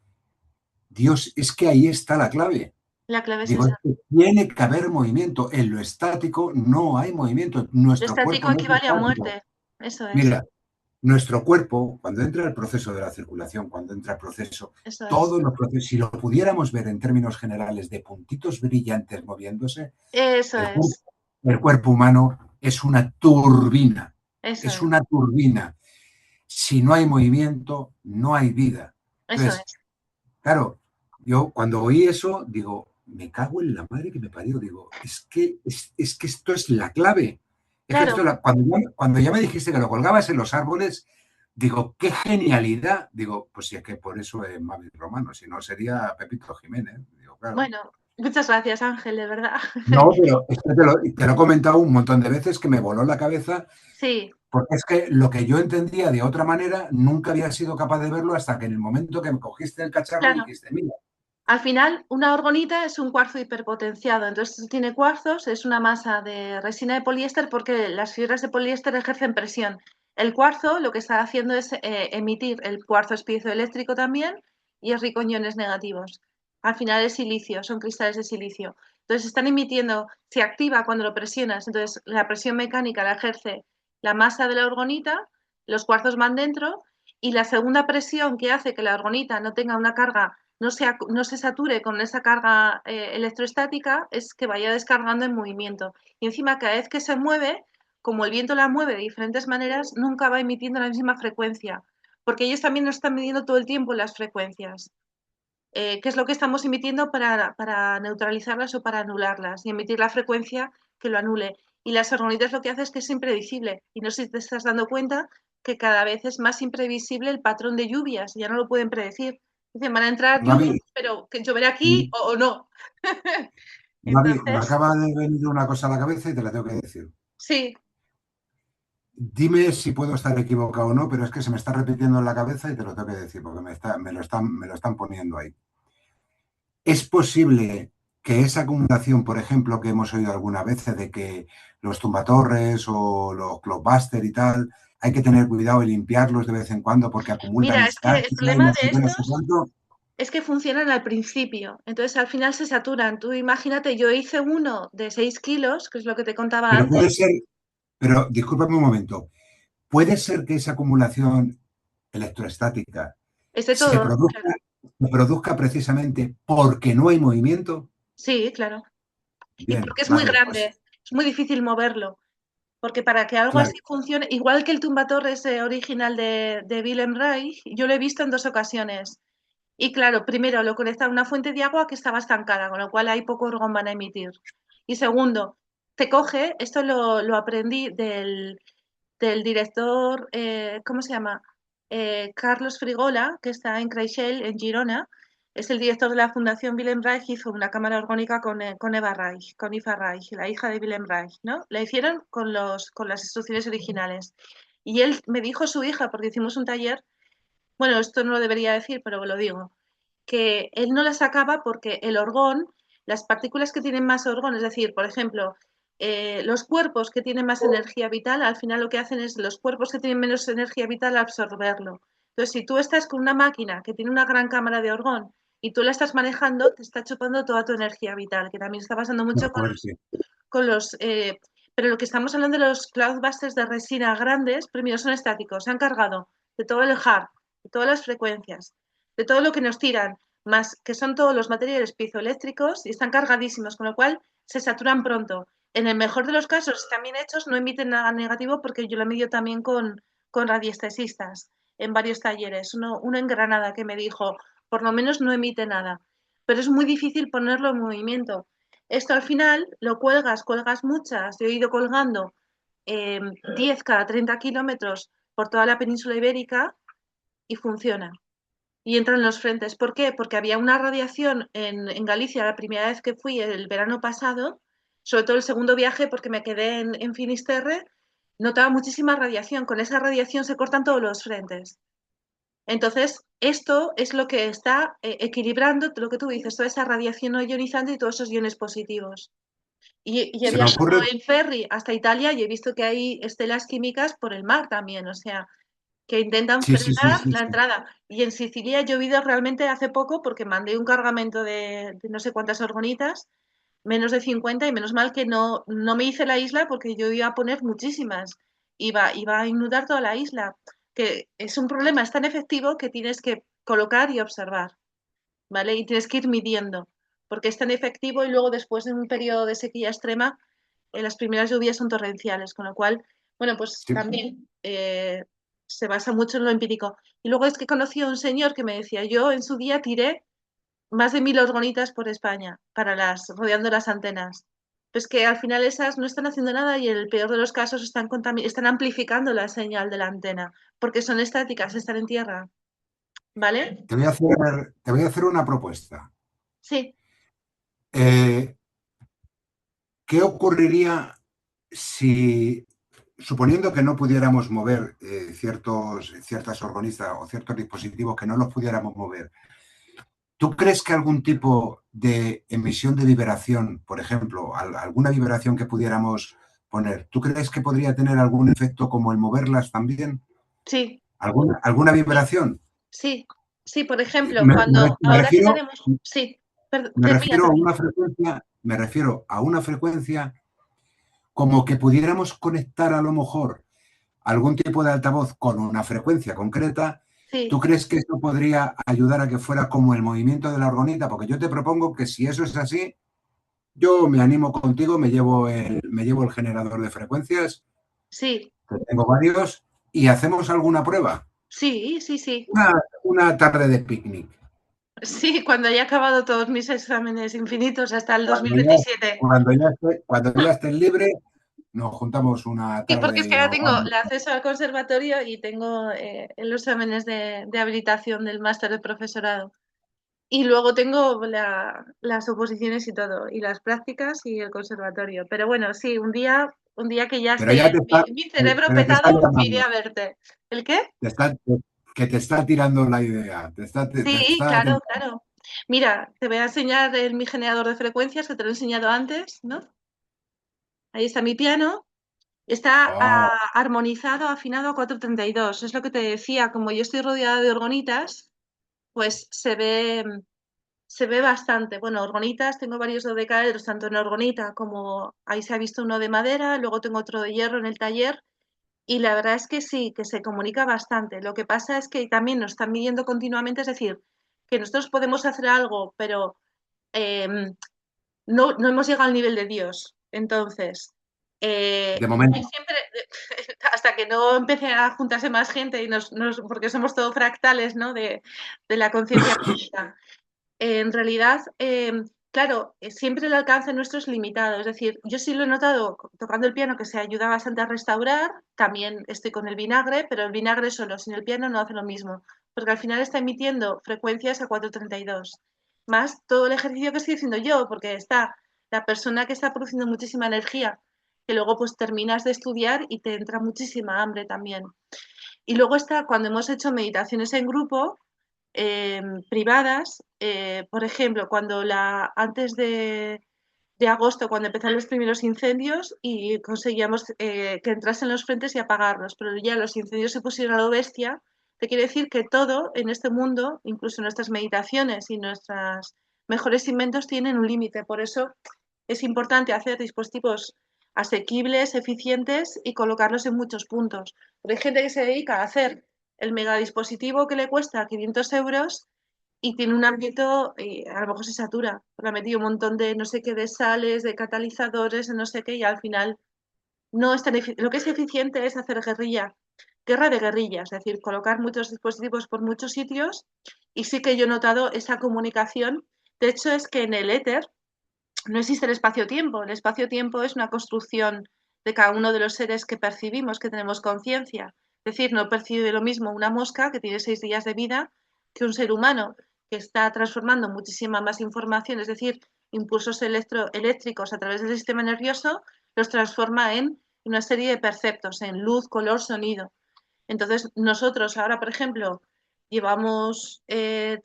Dios, es que ahí está la clave. La clave es Digo, es esa. que tiene que haber movimiento. En lo estático no hay movimiento. Lo Nuestro estático cuerpo no es equivale a estático. muerte. Eso es, Mira, nuestro cuerpo, cuando entra el proceso de la circulación, cuando entra el proceso, eso es. todos los procesos, si lo pudiéramos ver en términos generales de puntitos brillantes moviéndose, Eso el cuerpo, es. el cuerpo humano es una turbina. Eso Es es. una turbina. Si no hay movimiento, no hay vida. Eso Entonces, es. claro, yo cuando oí eso, digo, me cago en la madre que me parió. Digo, es que esto es la clave. Es que esto Claro, es cuando ya me dijiste que lo colgabas en los árboles, digo, qué genialidad. Digo, pues si es que por eso es Mavi Romano, si no sería Pepito Jiménez. Digo, claro. bueno, muchas gracias, Ángel, de verdad. No, pero es que te lo he comentado un montón de veces que me voló la cabeza, Sí, porque es que lo que yo entendía de otra manera nunca había sido capaz de verlo hasta que en el momento que me cogiste el cacharro claro. dijiste, mira, Al final, una orgonita es un cuarzo hiperpotenciado. Entonces, tiene cuarzos, es una masa de resina de poliéster porque las fibras de poliéster ejercen presión. El cuarzo lo que está haciendo es emitir, el cuarzo es piezoeléctrico también y es rico en iones negativos. Al final es silicio, son cristales de silicio. Entonces, están emitiendo, se activa cuando lo presionas. Entonces, la presión mecánica la ejerce la masa de la orgonita, los cuarzos van dentro y la segunda presión que hace que la orgonita no tenga una carga no se sature con esa carga electrostática es que vaya descargando en movimiento. Y encima, cada vez que se mueve, como el viento la mueve de diferentes maneras, nunca va emitiendo la misma frecuencia, porque ellos también nos están midiendo todo el tiempo las frecuencias. ¿Qué es lo que estamos emitiendo para neutralizarlas o para anularlas? Y emitir la frecuencia que lo anule. Y las orgonitas lo que hace es que es impredecible. Y no sé si te estás dando cuenta que cada vez es más imprevisible el patrón de lluvias. Ya no lo pueden predecir. Dicen, van a entrar lluvias, Mavi, pero que lloverá aquí o no. Mavi, me Entonces, acaba de venir una cosa a la cabeza y te la tengo que decir. sí. Dime si puedo estar equivocado o no, pero es que se me está repitiendo en la cabeza y te lo tengo que decir porque me lo están poniendo ahí. ¿Es posible que esa acumulación, por ejemplo, que hemos oído alguna vez de que los tumbatorres o los clockbuster y tal, hay que tener cuidado y limpiarlos de vez en cuando porque acumulan Mira, es que el estática y problema no de sé qué, no sé estos cuánto? es que funcionan al principio. Entonces, al final se saturan. Tú imagínate, yo hice uno de 6 kilos, que es lo que te contaba Pero puede antes. ser, pero discúlpame un momento, puede ser que esa acumulación electroestática Es de se todo, produzca, claro. se produzca precisamente porque no hay movimiento. Sí, claro. Y Bien, porque es muy vale, pues grande, es muy difícil moverlo. Porque para que algo claro, así funcione, igual que el tumbatorres original de Wilhelm Reich, yo lo he visto en dos ocasiones. Y claro, primero lo conecta a una fuente de agua que estaba estancada, con lo cual hay poco orgón van a emitir. Y segundo, te coge, esto lo aprendí del director, ¿cómo se llama? Carlos Frigola, que está en Creixell, en Girona, es el director de la Fundación Wilhelm Reich, hizo una cámara orgónica con Eva Reich, con Eva Reich, la hija de Wilhelm Reich, ¿no? La hicieron con las instrucciones originales. Y él me dijo su hija, porque hicimos un taller, bueno, esto no lo debería decir, pero lo digo, que él no la sacaba porque el orgón, las partículas que tienen más orgón, es decir, por ejemplo, los cuerpos que tienen más energía vital, al final lo que hacen es los cuerpos que tienen menos energía vital absorberlo. Entonces, si tú estás con una máquina que tiene una gran cámara de orgón y tú la estás manejando, te está chupando toda tu energía vital, que también está pasando qué mucho fuerte. con los pero lo que estamos hablando de los cloudbusters de resina grandes, primero son estáticos, se han cargado de todo el hard, de todas las frecuencias, de todo lo que nos tiran. más que son todos los materiales piezoeléctricos y están cargadísimos, con lo cual se saturan pronto. En el mejor de los casos, si están bien hechos, no emiten nada negativo porque yo lo he medido también con radiestesistas en varios talleres. Uno en Granada que me dijo, por lo menos no emite nada, pero es muy difícil ponerlo en movimiento. Esto al final lo cuelgas muchas, yo he ido colgando 10 cada 30 kilómetros por toda la península ibérica y funciona. Y entran en los frentes. ¿Por qué? Porque había una radiación en Galicia la primera vez que fui el verano pasado, sobre todo el segundo viaje porque me quedé en Finisterre, notaba muchísima radiación. Con esa radiación se cortan todos los frentes. Entonces, esto es lo que está equilibrando lo que tú dices, toda esa radiación no ionizante y todos esos iones positivos. Y he Se me viajado ocurre, en ferry hasta Italia y he visto que hay estelas químicas por el mar también, o sea, que intentan sí, sí, sí, frenar sí, la sí. entrada. Y en Sicilia ha llovido realmente hace poco porque mandé un cargamento de no sé cuántas orgonitas, menos de 50, y menos mal que no me hice la isla porque yo iba a poner muchísimas. Iba a inundar toda la isla, que es un problema, es tan efectivo que tienes que colocar y observar, ¿vale? Y tienes que ir midiendo, porque es tan efectivo y luego después de un periodo de sequía extrema, las primeras lluvias son torrenciales, con lo cual, bueno, pues Sí. también se basa mucho en lo empírico. Y luego es que conocí a un señor que me decía, yo en su día tiré más de 1000 orgonitas por España, rodeando las antenas. Pues que al final esas no están haciendo nada y en el peor de los casos están amplificando la señal de la antena, porque son estáticas, están en tierra, ¿vale? Te voy a hacer una propuesta. Sí, Eh, ¿Qué ocurriría si, suponiendo que no pudiéramos mover ciertas orgonistas o ciertos dispositivos que no los pudiéramos mover, ¿tú crees que algún tipo de emisión de vibración, por ejemplo, alguna vibración que pudiéramos poner, ¿tú crees que podría tener algún efecto como el moverlas también? sí, ¿Alguna sí. vibración? Sí, sí, por ejemplo, Me, me- cuando me ahora que refiero, tenemos, sí, me termina, refiero a termina. una frecuencia, me refiero a una frecuencia como que pudiéramos conectar a lo mejor algún tipo de altavoz con una frecuencia concreta. ¿Tú Sí, crees que eso podría ayudar a que fuera como el movimiento de la orgonita? Porque yo te propongo que si eso es así, yo me animo contigo, me llevo el generador de frecuencias, sí, que tengo varios, y hacemos alguna prueba. sí, sí, sí. Una tarde de picnic. Sí, cuando haya acabado todos mis exámenes infinitos hasta el Cuando 2027. cuando ya estés libre, nos juntamos una Sí, porque es tarde que y ahora nos tengo vamos. el acceso al conservatorio y tengo los exámenes de habilitación del máster de profesorado. Y luego tengo las oposiciones y todo, y las prácticas y el conservatorio. Pero bueno, sí, un día que ya Pero esté ya te está, mi cerebro pero te está petado, iré llamando, a verte. ¿El qué? te está, que te está tirando la idea, te Sí, está claro, claro. Mira, te voy a enseñar mi generador de frecuencias que te lo he enseñado antes, ¿no? Ahí está mi piano. Está oh, armonizado, afinado a 432. Es lo que te decía, como yo estoy rodeada de orgonitas, pues se ve bastante. Bueno, orgonitas, tengo varios dodecaedros, tanto en orgonita como ahí se ha visto uno de madera, luego tengo otro de hierro en el taller. Y la verdad es que sí, que se comunica bastante. Lo que pasa es que también nos están midiendo continuamente, es decir, que nosotros podemos hacer algo, pero no hemos llegado al nivel de Dios. Entonces, de momento. siempre, hasta que no empiece a juntarse más gente, porque somos todos fractales, ¿no? De la conciencia cósmica. En realidad, claro, siempre el alcance nuestro es limitado. Es decir, yo sí lo he notado tocando el piano que se ayuda bastante a restaurar. También estoy con el vinagre, pero el vinagre solo, sin el piano no hace lo mismo, porque al final está emitiendo frecuencias a 432. Más todo el ejercicio que estoy haciendo yo, porque está la persona que está produciendo muchísima energía, que luego pues terminas de estudiar y te entra muchísima hambre también. Y luego está cuando hemos hecho meditaciones en grupo, privadas, por ejemplo, antes de agosto, cuando empezaron los primeros incendios y conseguíamos que entrasen los frentes y apagarlos, pero ya los incendios se pusieron a lo bestia, te quiere decir que todo en este mundo, incluso nuestras meditaciones y nuestros mejores inventos, tienen un límite. Por eso es importante hacer dispositivos asequibles, eficientes y colocarlos en muchos puntos. Pero hay gente que se dedica a hacer el megadispositivo que le cuesta 500 euros y tiene un ámbito, a lo mejor se satura, porque ha metido un montón de no sé qué, de sales, de catalizadores, de no sé qué, y al final no es tan lo que es eficiente es hacer guerra de guerrillas, es decir, colocar muchos dispositivos por muchos sitios, y sí que yo he notado esa comunicación. De hecho, es que en el éter no existe el espacio-tiempo. El espacio-tiempo es una construcción de cada uno de los seres que percibimos, que tenemos conciencia. Es decir, no percibe lo mismo una mosca que tiene 6 días de vida que un ser humano que está transformando muchísima más información, es decir, impulsos eléctricos a través del sistema nervioso, los transforma en una serie de perceptos, en luz, color, sonido. Entonces, nosotros ahora, por ejemplo, llevamos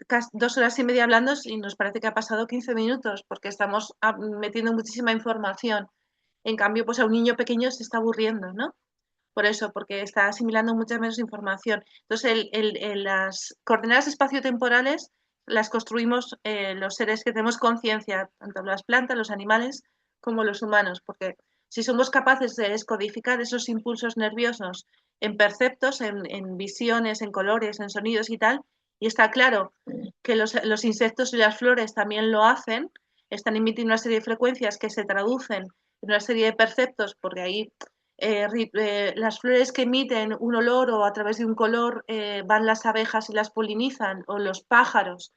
casi 2 horas y media hablando y nos parece que ha pasado 15 minutos porque estamos metiendo muchísima información. En cambio, pues a un niño pequeño se está aburriendo, ¿no? Por eso, porque está asimilando mucha menos información. Entonces, las coordenadas espaciotemporales las construimos los seres que tenemos conciencia, tanto las plantas, los animales, como los humanos, porque si somos capaces de descodificar esos impulsos nerviosos en perceptos, en visiones, en colores, en sonidos y tal, y está claro que los insectos y las flores también lo hacen, están emitiendo una serie de frecuencias que se traducen en una serie de perceptos, porque ahí las flores que emiten un olor o a través de un color van las abejas y las polinizan, o los pájaros,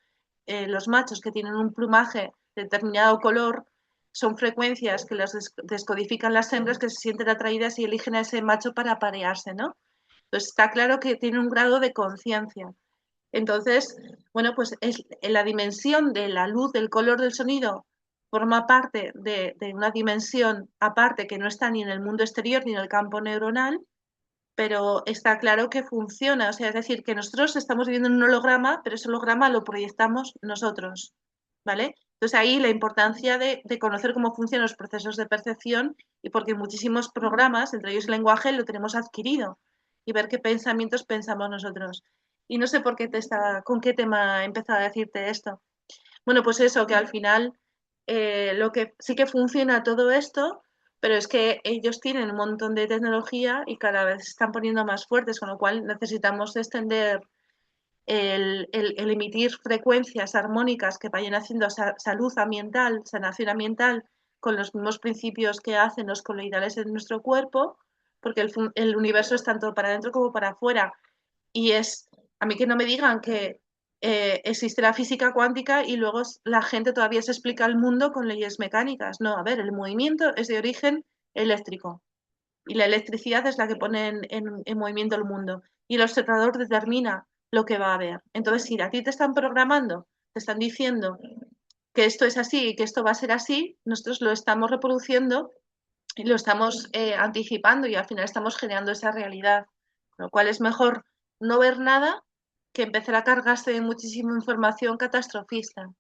los machos que tienen un plumaje de determinado color, son frecuencias que las descodifican las hembras que se sienten atraídas y eligen a ese macho para aparearse, ¿no? Entonces está claro que tiene un grado de conciencia. Entonces, bueno, pues es la dimensión de la luz, del color, del sonido, forma parte de una dimensión aparte que no está ni en el mundo exterior ni en el campo neuronal, pero está claro que funciona. O sea, es decir, que nosotros estamos viviendo en un holograma, pero ese holograma lo proyectamos nosotros, ¿vale? Entonces ahí la importancia de conocer cómo funcionan los procesos de percepción, y porque muchísimos programas, entre ellos el lenguaje, lo tenemos adquirido, y ver qué pensamientos pensamos nosotros. Y no sé por qué con qué tema he empezado a decirte esto. Bueno, pues eso, que al final lo que sí que funciona todo esto, pero es que ellos tienen un montón de tecnología y cada vez se están poniendo más fuertes, con lo cual necesitamos extender el emitir frecuencias armónicas que vayan haciendo salud ambiental, sanación ambiental, con los mismos principios que hacen los coloidales en nuestro cuerpo, porque el universo es tanto para adentro como para afuera. Y es, a mí que no me digan que existe la física cuántica y luego la gente todavía se explica el mundo con leyes mecánicas. No, a ver, el movimiento es de origen eléctrico y la electricidad es la que pone en movimiento el mundo, y el observador determina lo que va a ver. Entonces, si a ti te están programando, te están diciendo que esto es así y que esto va a ser así, nosotros lo estamos reproduciendo y lo estamos anticipando, y al final estamos generando esa realidad. Con lo cual es mejor no ver nada que empezar a cargarse de muchísima información catastrofista,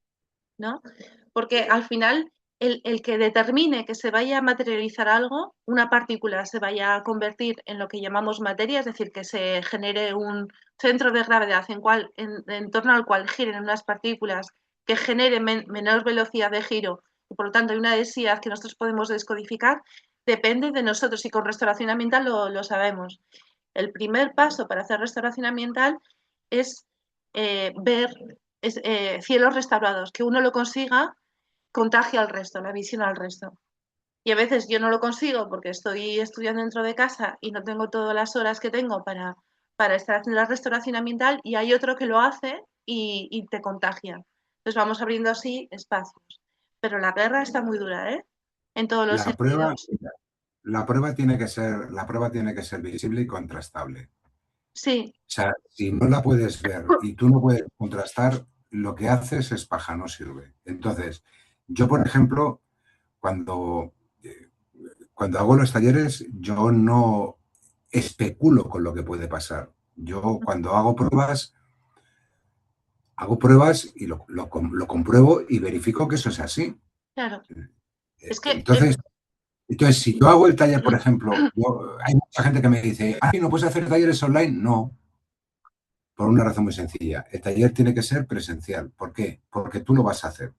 ¿no? Porque al final el que determine que se vaya a materializar algo, una partícula se vaya a convertir en lo que llamamos materia, es decir, que se genere un centro de gravedad en torno al cual giren unas partículas que generen menor velocidad de giro, y por lo tanto hay una densidad que nosotros podemos descodificar, depende de nosotros, y con restauración ambiental lo sabemos. El primer paso para hacer restauración ambiental es ver cielos restaurados, que uno lo consiga, contagia al resto, la visión al resto. Y a veces yo no lo consigo porque estoy estudiando dentro de casa y no tengo todas las horas que tengo para estar haciendo la restauración ambiental, y hay otro que lo hace y te contagia. Entonces vamos abriendo así espacios. Pero la guerra está muy dura, ¿eh? En todos los La prueba, sentidos. la prueba tiene que ser visible y contrastable. Sí. O sea, si no la puedes ver y tú no puedes contrastar, lo que haces es paja, no sirve. Entonces, yo, por ejemplo, cuando, eh, cuando hago los talleres, yo no especulo con lo que puede pasar. Yo cuando hago pruebas y lo compruebo y verifico que eso es así. Claro. Es que Entonces, si yo hago el taller, por ejemplo, hay mucha gente que me dice, ¿no puedes hacer talleres online? No, por una razón muy sencilla. El taller tiene que ser presencial. ¿Por qué? Porque tú lo vas a hacer.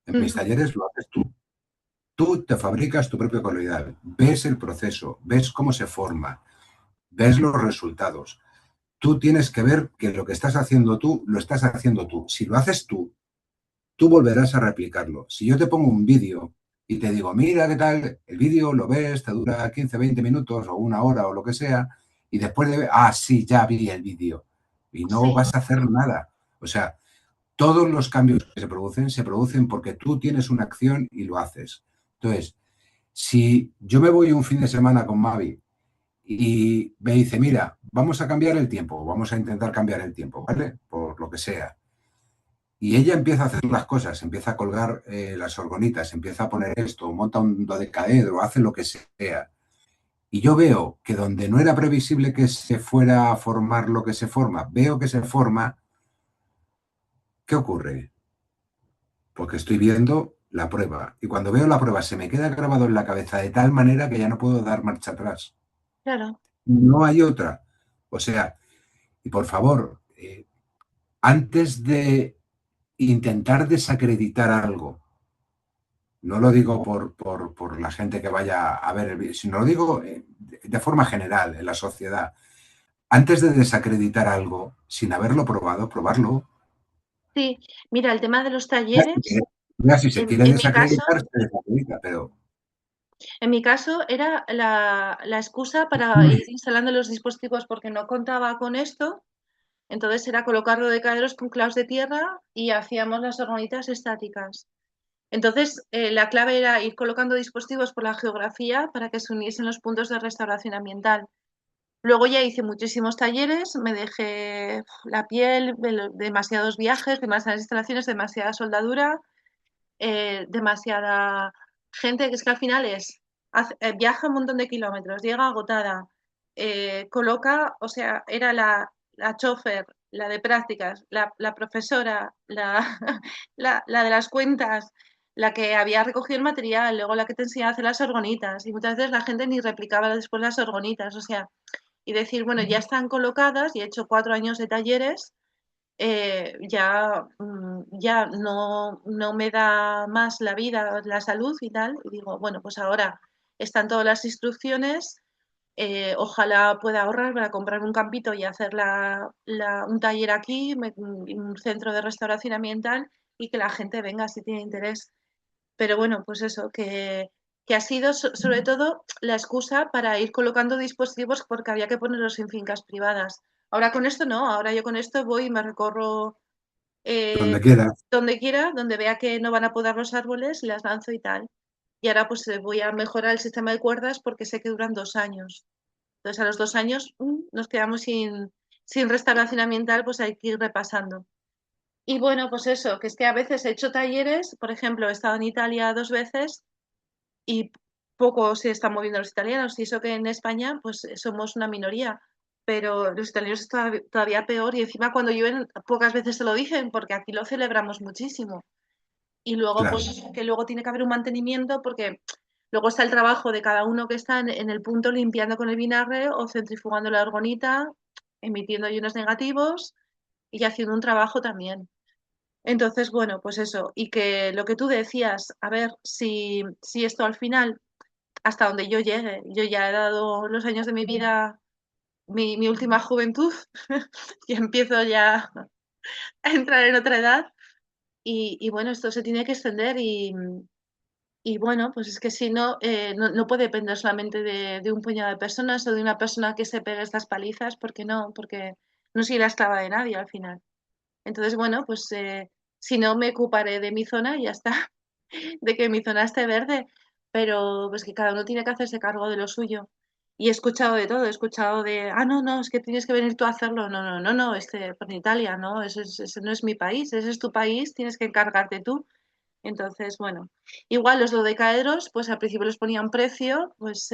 En mis talleres lo haces tú. Tú te fabricas tu propio coloidal, ves el proceso, ves cómo se forma, ves los resultados. tú tienes que ver que lo que estás haciendo tú, lo estás haciendo tú. Si lo haces tú volverás a replicarlo. Si yo te pongo un vídeo y te digo, mira qué tal, el vídeo lo ves, te dura 15, 20 minutos o una hora o lo que sea, y después de ver, sí, ya vi el vídeo. Y no Sí, vas a hacer nada. O sea, todos los cambios que se producen porque tú tienes una acción y lo haces. Entonces, si yo me voy un fin de semana con Mavi y me dice, mira, vamos a cambiar el tiempo, vamos a intentar cambiar el tiempo, ¿vale? Por lo que sea. Y ella empieza a hacer las cosas, empieza a colgar las orgonitas, empieza a poner esto, monta un dodecaedro, hace lo que sea. Y yo veo que donde no era previsible que se fuera a formar lo que se forma, veo que se forma, ¿qué ocurre? Porque estoy viendo la prueba. Y cuando veo la prueba se me queda grabado en la cabeza de tal manera que ya no puedo dar marcha atrás. claro. No hay otra. O sea, y por favor, antes de intentar desacreditar algo, no lo digo por la gente que vaya a ver el vídeo, sino lo digo de forma general en la sociedad. Antes de desacreditar algo sin haberlo probado, probarlo. Sí, mira, el tema de los Ya, talleres, ya si se quiere en mi caso, desacreditar, se desacredita, pero en mi caso era la excusa para ir instalando los dispositivos porque no contaba con esto. Entonces era colocarlo de caderos con clavos de tierra y hacíamos las hormonitas estáticas. Entonces, la clave era ir colocando dispositivos por la geografía para que se uniesen los puntos de restauración ambiental. Luego ya hice muchísimos talleres, me dejé la piel, demasiados viajes, demasiadas instalaciones, demasiada soldadura, demasiada gente, que es que al final viaja un montón de kilómetros, llega agotada, coloca, o sea, era la chofer, la de prácticas, la profesora, la de las cuentas, la que había recogido el material, luego la que te enseñaba a hacer las orgonitas, y muchas veces la gente ni replicaba después las orgonitas, o sea, y decir, bueno, ya están colocadas y he hecho 4 años de talleres, ya no me da más la vida, la salud y tal. Y digo, bueno, pues ahora están todas las instrucciones, ojalá pueda ahorrar para comprarme un campito y hacer un taller aquí, un centro de restauración ambiental y que la gente venga si tiene interés. Pero bueno, pues eso, que ha sido sobre todo la excusa para ir colocando dispositivos porque había que ponerlos en fincas privadas. Ahora con esto no, ahora yo con esto voy y me recorro donde eh, quieras. donde quiera, donde vea que no van a podar los árboles, las lanzo y tal. Y ahora pues voy a mejorar el sistema de cuerdas porque sé que duran 2 años. Entonces a los 2 años nos quedamos sin restauración ambiental, pues hay que ir repasando. Y bueno, pues eso, que es que a veces he hecho talleres, por ejemplo, he estado en Italia 2 veces y poco se están moviendo los italianos. Y eso que en España, pues somos una minoría, pero los italianos es todavía peor y encima cuando llueven pocas veces se lo dicen porque aquí lo celebramos muchísimo. Y luego, Claro, pues que luego tiene que haber un mantenimiento porque luego está el trabajo de cada uno que está en el punto limpiando con el vinagre o centrifugando la orgonita, emitiendo iones negativos y haciendo un trabajo también. Entonces, bueno, pues eso, y que lo que tú decías, a ver si esto al final, hasta donde yo llegue, yo ya he dado los años de mi vida, mi última juventud, y empiezo ya a entrar en otra edad, y bueno, esto se tiene que extender y bueno, pues es que si no, no puede depender solamente de un puñado de personas o de una persona que se pegue estas palizas, porque no soy la esclava de nadie al final. Entonces, bueno, pues si no me ocuparé de mi zona y ya está, de que mi zona esté verde, pero pues que cada uno tiene que hacerse cargo de lo suyo. Y he escuchado de todo, he escuchado no, no, es que tienes que venir tú a hacerlo. No, no, no, no, por Italia, no, ese no es mi país, ese es tu país, tienes que encargarte tú. Entonces, bueno, igual los dodecaedros, pues al principio les ponían precio, pues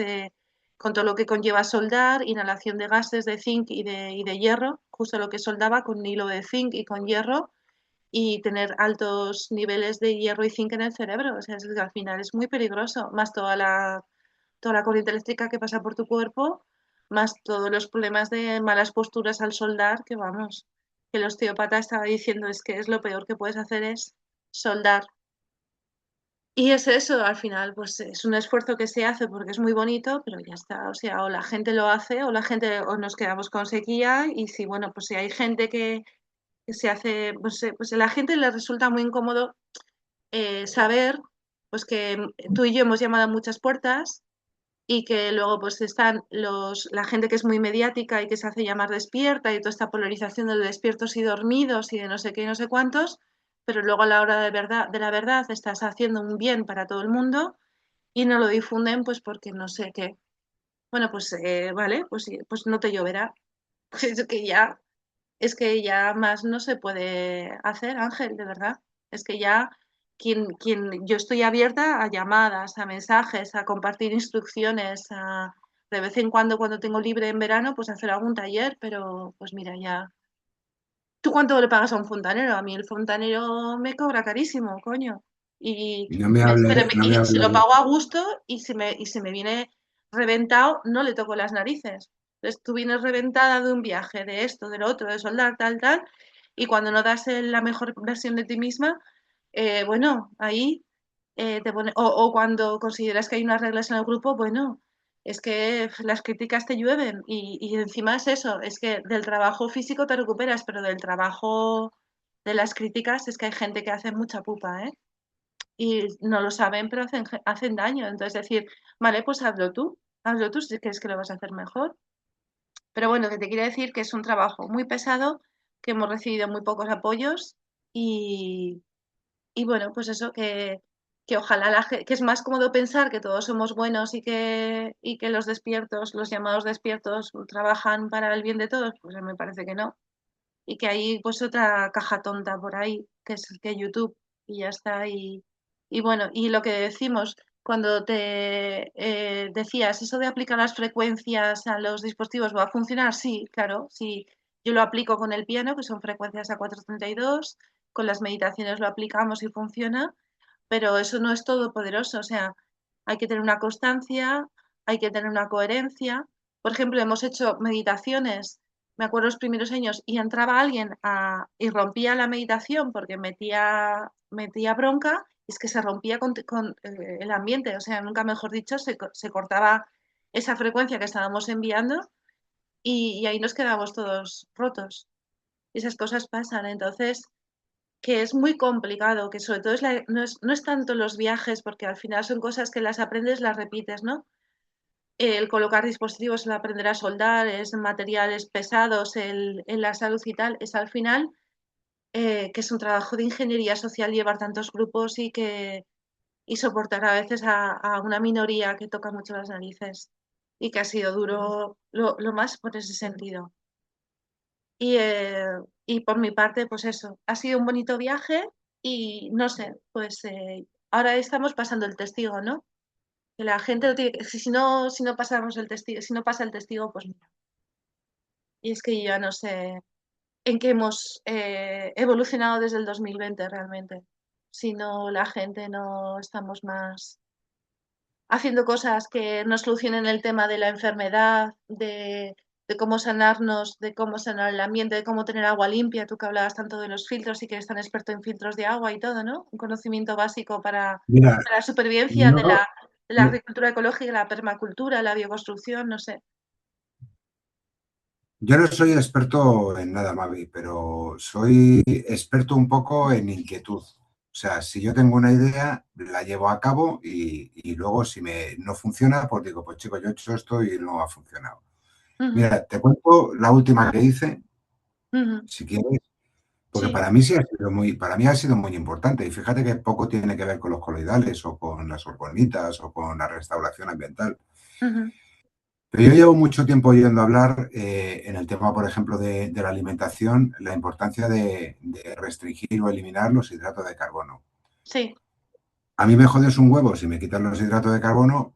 con todo lo que conlleva soldar, inhalación de gases de zinc y de hierro, justo lo que soldaba con hilo de zinc y con hierro, y tener altos niveles de hierro y zinc en el cerebro. O sea, es que al final es muy peligroso, más toda la corriente eléctrica que pasa por tu cuerpo, más todos los problemas de malas posturas al soldar, que vamos, que el osteópata estaba diciendo es que es lo peor que puedes hacer es soldar. Y es eso, al final, pues es un esfuerzo que se hace porque es muy bonito, pero ya está. O sea, o la gente lo hace, o la gente, o nos quedamos con sequía, y si, bueno, pues si hay gente que se hace, pues a la gente le resulta muy incómodo saber, pues que tú y yo hemos llamado a muchas puertas y que luego pues están la gente que es muy mediática y que se hace llamar despierta y toda esta polarización de despiertos y dormidos y de no sé qué y no sé cuántos, pero luego a la hora de la verdad estás haciendo un bien para todo el mundo y no lo difunden pues porque no sé qué. Bueno, pues vale, pues, pues no te lloverá. Es que ya más no se puede hacer, Ángel, de verdad. Es que ya yo estoy abierta a llamadas, a mensajes, a compartir instrucciones, a de vez en cuando tengo libre en verano, pues hacer algún taller, pero pues mira, ya. ¿Tú cuánto le pagas a un fontanero? A mí el fontanero me cobra carísimo, coño. Y, No me hable, no me y se hable lo de... pago a gusto y se me viene reventado, no le toco las narices. Entonces tú vienes reventada de un viaje, de esto, de lo otro, de soldar, tal, tal, y cuando no das la mejor versión de ti misma, bueno, ahí te pone, o cuando consideras que hay unas reglas en el grupo, bueno, es que las críticas te llueven y encima es eso, es que del trabajo físico te recuperas, pero del trabajo de las críticas es que hay gente que hace mucha pupa, ¿eh? Y no lo saben, pero hacen daño. Entonces decir, vale, pues hazlo tú si crees que lo vas a hacer mejor. Pero bueno, que te quiero decir que es un trabajo muy pesado, que hemos recibido muy pocos apoyos y, y bueno, pues eso, que ojalá que es más cómodo pensar que todos somos buenos y que los despiertos, los llamados despiertos, trabajan para el bien de todos, pues me parece que no. Y que hay pues otra caja tonta por ahí, que es que YouTube, y ya está. Y bueno, y lo que decimos, cuando te decías, eso de aplicar las frecuencias a los dispositivos, ¿va a funcionar? Sí, claro, sí. Yo lo aplico con el piano, que son frecuencias a 432, con las meditaciones lo aplicamos y funciona, pero eso no es todopoderoso, o sea, hay que tener una constancia, hay que tener una coherencia. Por ejemplo, hemos hecho meditaciones, me acuerdo los primeros años, y entraba alguien y rompía la meditación porque metía bronca, y es que se rompía con el ambiente, o sea, nunca mejor dicho, se cortaba esa frecuencia que estábamos enviando y ahí nos quedamos todos rotos. Y esas cosas pasan, entonces que es muy complicado, que sobre todo no es tanto los viajes, porque al final son cosas que las aprendes, las repites, ¿no? El colocar dispositivos, el aprender a soldar, es materiales pesados, en la salud y tal, es al final que es un trabajo de ingeniería social llevar tantos grupos y soportar a veces a una minoría que toca mucho las narices y que ha sido duro lo más por ese sentido. Y, y por mi parte, pues eso, ha sido un bonito viaje y no sé, pues ahora estamos pasando el testigo, ¿no? Que la gente lo tiene si no pasamos el testigo, si no pasa el testigo, pues mira. Y es que yo ya no sé en qué hemos evolucionado desde el 2020 realmente. Si no, la gente no estamos más haciendo cosas que nos solucionen el tema de la enfermedad, de cómo sanarnos, de cómo sanar el ambiente, de cómo tener agua limpia. Tú que hablabas tanto de los filtros y que eres tan experto en filtros de agua y todo, ¿no? Un conocimiento básico Mira, para la supervivencia yo, de la agricultura ecológica, la permacultura, la bioconstrucción, no sé. yo no soy experto en nada, Mavi, pero soy experto un poco en inquietud. O sea, si yo tengo una idea, la llevo a cabo y luego si no funciona, pues digo, pues chicos, yo he hecho esto y no ha funcionado. Ujú, Mira, te cuento la última que hice, ujú, si quieres, porque sí, para mí sí ha sido para mí ha sido muy importante. Y fíjate que poco tiene que ver con los coloidales o con las orgonitas o con la restauración ambiental. ujú, Pero yo llevo mucho tiempo oyendo hablar en el tema, por ejemplo, de la alimentación, la importancia de restringir o eliminar los hidratos de carbono. sí, A mí me jodes un huevo si me quitan los hidratos de carbono,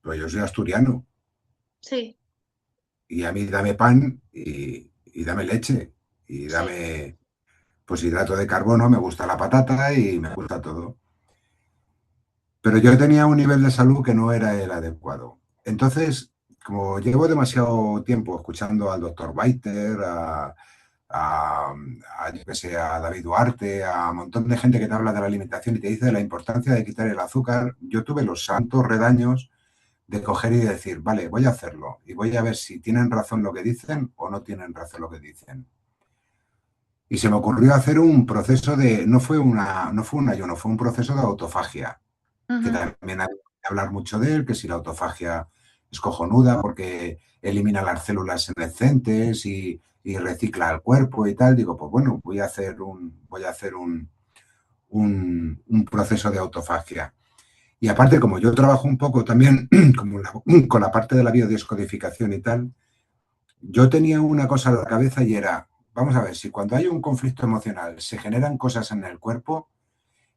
pues yo soy asturiano sí, y a mí dame pan y dame leche y sí, dame pues hidrato de carbono, me gusta la patata y me gusta todo. Pero yo tenía un nivel de salud que no era el adecuado. Entonces, como llevo demasiado tiempo escuchando al doctor Biter, a yo que sé, a David Duarte, a un montón de gente que te habla de la alimentación y te dice de la importancia de quitar el azúcar, yo tuve los santos redaños de coger y decir, vale, voy a hacerlo y voy a ver si tienen razón lo que dicen o no tienen razón lo que dicen. Y se me ocurrió hacer un proceso de, no fue un ayuno, fue un proceso de autofagia, que Ujú. también hay que hablar mucho de él, que si la autofagia es cojonuda porque elimina las células senescentes y recicla el cuerpo y tal. Digo, pues bueno, voy a hacer un proceso de autofagia. Y aparte, como yo trabajo un poco también con la parte de la biodescodificación y tal, yo tenía una cosa en la cabeza y era, vamos a ver, si cuando hay un conflicto emocional se generan cosas en el cuerpo,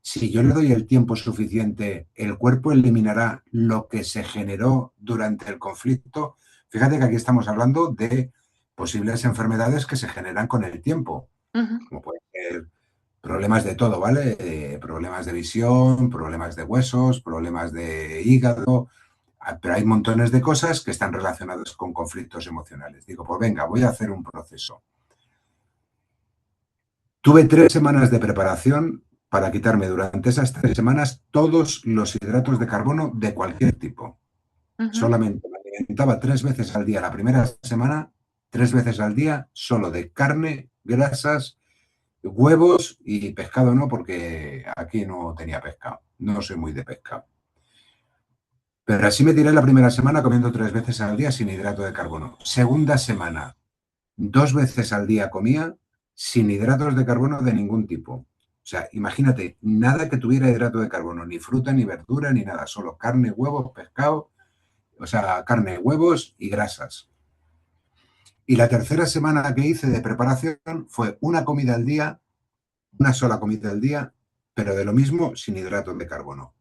si yo le doy el tiempo suficiente, el cuerpo eliminará lo que se generó durante el conflicto. Fíjate que aquí estamos hablando de posibles enfermedades que se generan con el tiempo, Ujú. como pueden ser problemas de todo, ¿vale? Problemas de visión, problemas de huesos, problemas de hígado, pero hay montones de cosas que están relacionadas con conflictos emocionales. Digo, pues venga, voy a hacer un proceso. Tuve 3 semanas de preparación para quitarme durante esas 3 semanas todos los hidratos de carbono de cualquier tipo. Ujú. Solamente me alimentaba 3 veces al día la primera semana, 3 veces al día, solo de carne, grasas, huevos y pescado no, porque aquí no tenía pescado. No soy muy de pescado. Pero así me tiré la primera semana comiendo 3 veces al día sin hidrato de carbono. Segunda semana, 2 veces al día comía sin hidratos de carbono de ningún tipo. O sea, imagínate, nada que tuviera hidrato de carbono, ni fruta, ni verdura, ni nada, solo carne, huevos, pescado, o sea, carne, huevos y grasas. Y la tercera semana que hice de preparación fue una comida al día, una sola comida al día, pero de lo mismo sin hidratos de carbono.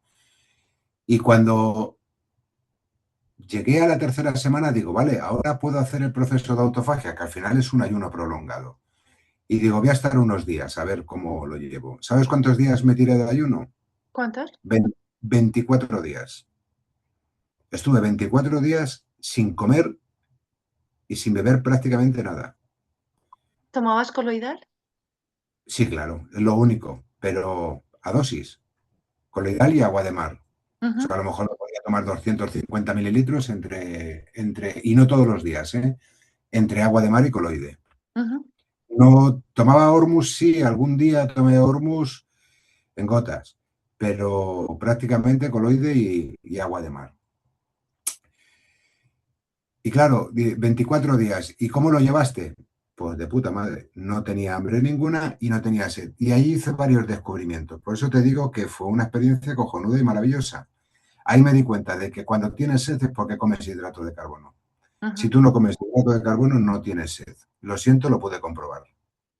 Y cuando llegué a la tercera semana, digo, vale, ahora puedo hacer el proceso de autofagia, que al final es un ayuno prolongado. Y digo, voy a estar unos días a ver cómo lo llevo. ¿Sabes cuántos días me tiré de ayuno? ¿Cuántos? 24 días. Estuve 24 días sin comer y sin beber prácticamente nada. ¿Tomabas coloidal? Sí, claro, es lo único, pero a dosis, coloidal y agua de mar. O Ujú. sea, a lo mejor me podía tomar 250 mililitros y no todos los días, ¿eh? Entre agua de mar y coloide. Ujú. No tomaba Hormuz, sí, algún día tomé Hormuz en gotas, pero prácticamente coloide y agua de mar. Y claro, 24 días. ¿Y cómo lo llevaste? Pues de puta madre. No tenía hambre ninguna y no tenía sed. Y ahí hice varios descubrimientos. Por eso te digo que fue una experiencia cojonuda y maravillosa. Ahí me di cuenta de que cuando tienes sed es porque comes hidrato de carbono. Si Ujú. tú no comes hidrato de carbono, no tienes sed. Lo siento, lo pude comprobar.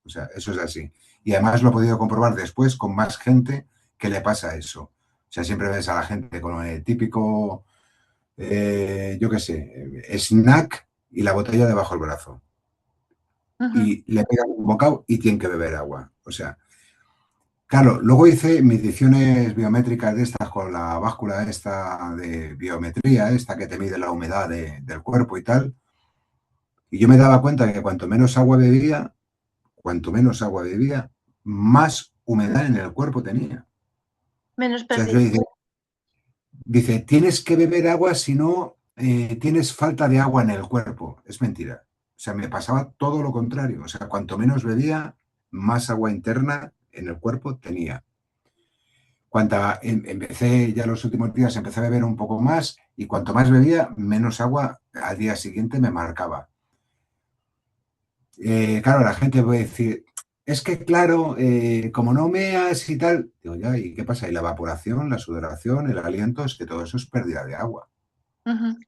O sea, eso es así. Y además lo he podido comprobar después con más gente que le pasa eso. O sea, siempre ves a la gente con el típico, yo qué sé, snack y la botella debajo del brazo. Ujú. Y le pegan un bocado y tienen que beber agua. O sea, claro, luego hice mediciones biométricas de estas con la báscula esta de biometría, esta que te mide la humedad del cuerpo y tal. Y yo me daba cuenta que cuanto menos agua bebía, más humedad en el cuerpo tenía. Menos O sea, pérdida. dice, tienes que beber agua si no tienes falta de agua en el cuerpo. Es mentira. O sea, me pasaba todo lo contrario. O sea, cuanto menos bebía, más agua interna en el cuerpo tenía. Empecé ya los últimos días, empecé a beber un poco más y cuanto más bebía, menos agua al día siguiente me marcaba. Claro, la gente puede decir, es que claro, como no meas y tal, digo, ya, ¿y qué pasa? Y la evaporación, la sudoración, el aliento, es que todo eso es pérdida de agua. Ujú.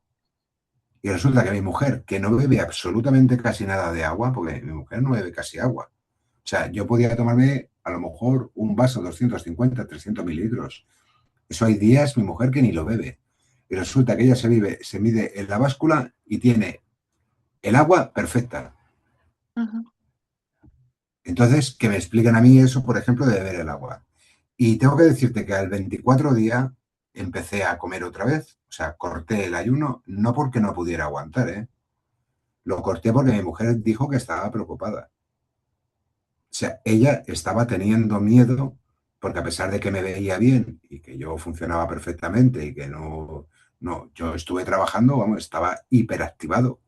Y resulta que mi mujer, que no bebe absolutamente casi nada de agua, porque mi mujer no bebe casi agua. O sea, yo podía tomarme a lo mejor un vaso, 250, 300 mililitros. Eso hay días, mi mujer, que ni lo bebe. Y resulta que ella se mide en la báscula y tiene el agua perfecta. Ujú. Entonces, que me expliquen a mí eso, por ejemplo, de beber el agua. Y tengo que decirte que al 24 día empecé a comer otra vez. O sea, corté el ayuno, no porque no pudiera aguantar, ¿eh? Lo corté porque mi mujer dijo que estaba preocupada. sea, ella estaba teniendo miedo porque a pesar de que me veía bien y que yo funcionaba perfectamente y que yo estuve trabajando, vamos, estaba hiperactivado.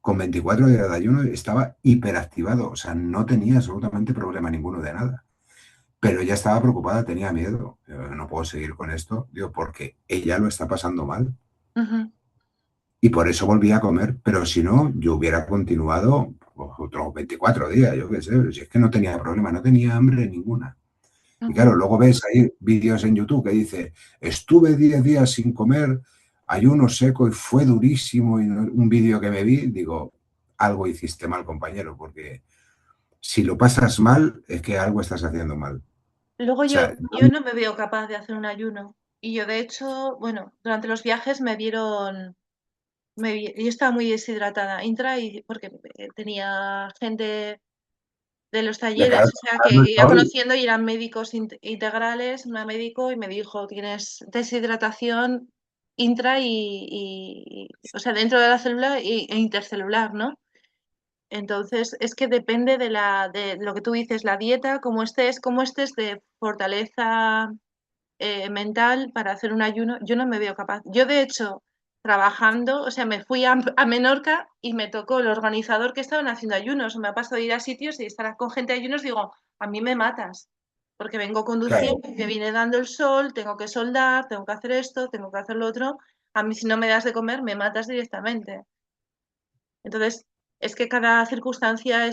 Con 24 días de ayuno estaba hiperactivado, o sea, no tenía absolutamente problema ninguno de nada. Pero ella estaba preocupada, tenía miedo. No puedo seguir con esto, digo, porque ella lo está pasando mal. Ujú, Y por eso volví a comer, pero si no, yo hubiera continuado pues, otros 24 días, yo qué sé, si es que no tenía problema, no tenía hambre ninguna. Y claro, ujú. luego ves ahí vídeos en YouTube que dice, estuve 10 días sin comer, ayuno seco y fue durísimo, y un vídeo que me vi, digo, algo hiciste mal, compañero, porque si lo pasas mal, es que algo estás haciendo mal. Luego O sea, yo no me veo capaz de hacer un ayuno. Y yo, de hecho, bueno, durante los viajes me vieron, yo estaba muy deshidratada, porque tenía gente de los de talleres, cara o sea, a que iba hoy, conociendo y eran médicos integrales, un médico, y me dijo, tienes deshidratación intra o sea, dentro de la célula e intercelular, ¿no? Entonces, es que depende de lo que tú dices, la dieta, cómo estés de fortaleza mental para hacer un ayuno, yo no me veo capaz. Yo, de hecho, trabajando, o sea, me fui a Menorca y me tocó el organizador que estaban haciendo ayunos. Me ha pasado de ir a sitios y estar con gente de ayunos, digo, a mí me matas, porque vengo conduciendo, claro, que viene dando el sol, tengo que soldar, tengo que hacer esto, tengo que hacer lo otro. A mí, si no me das de comer, me matas directamente. Entonces, es que cada circunstancia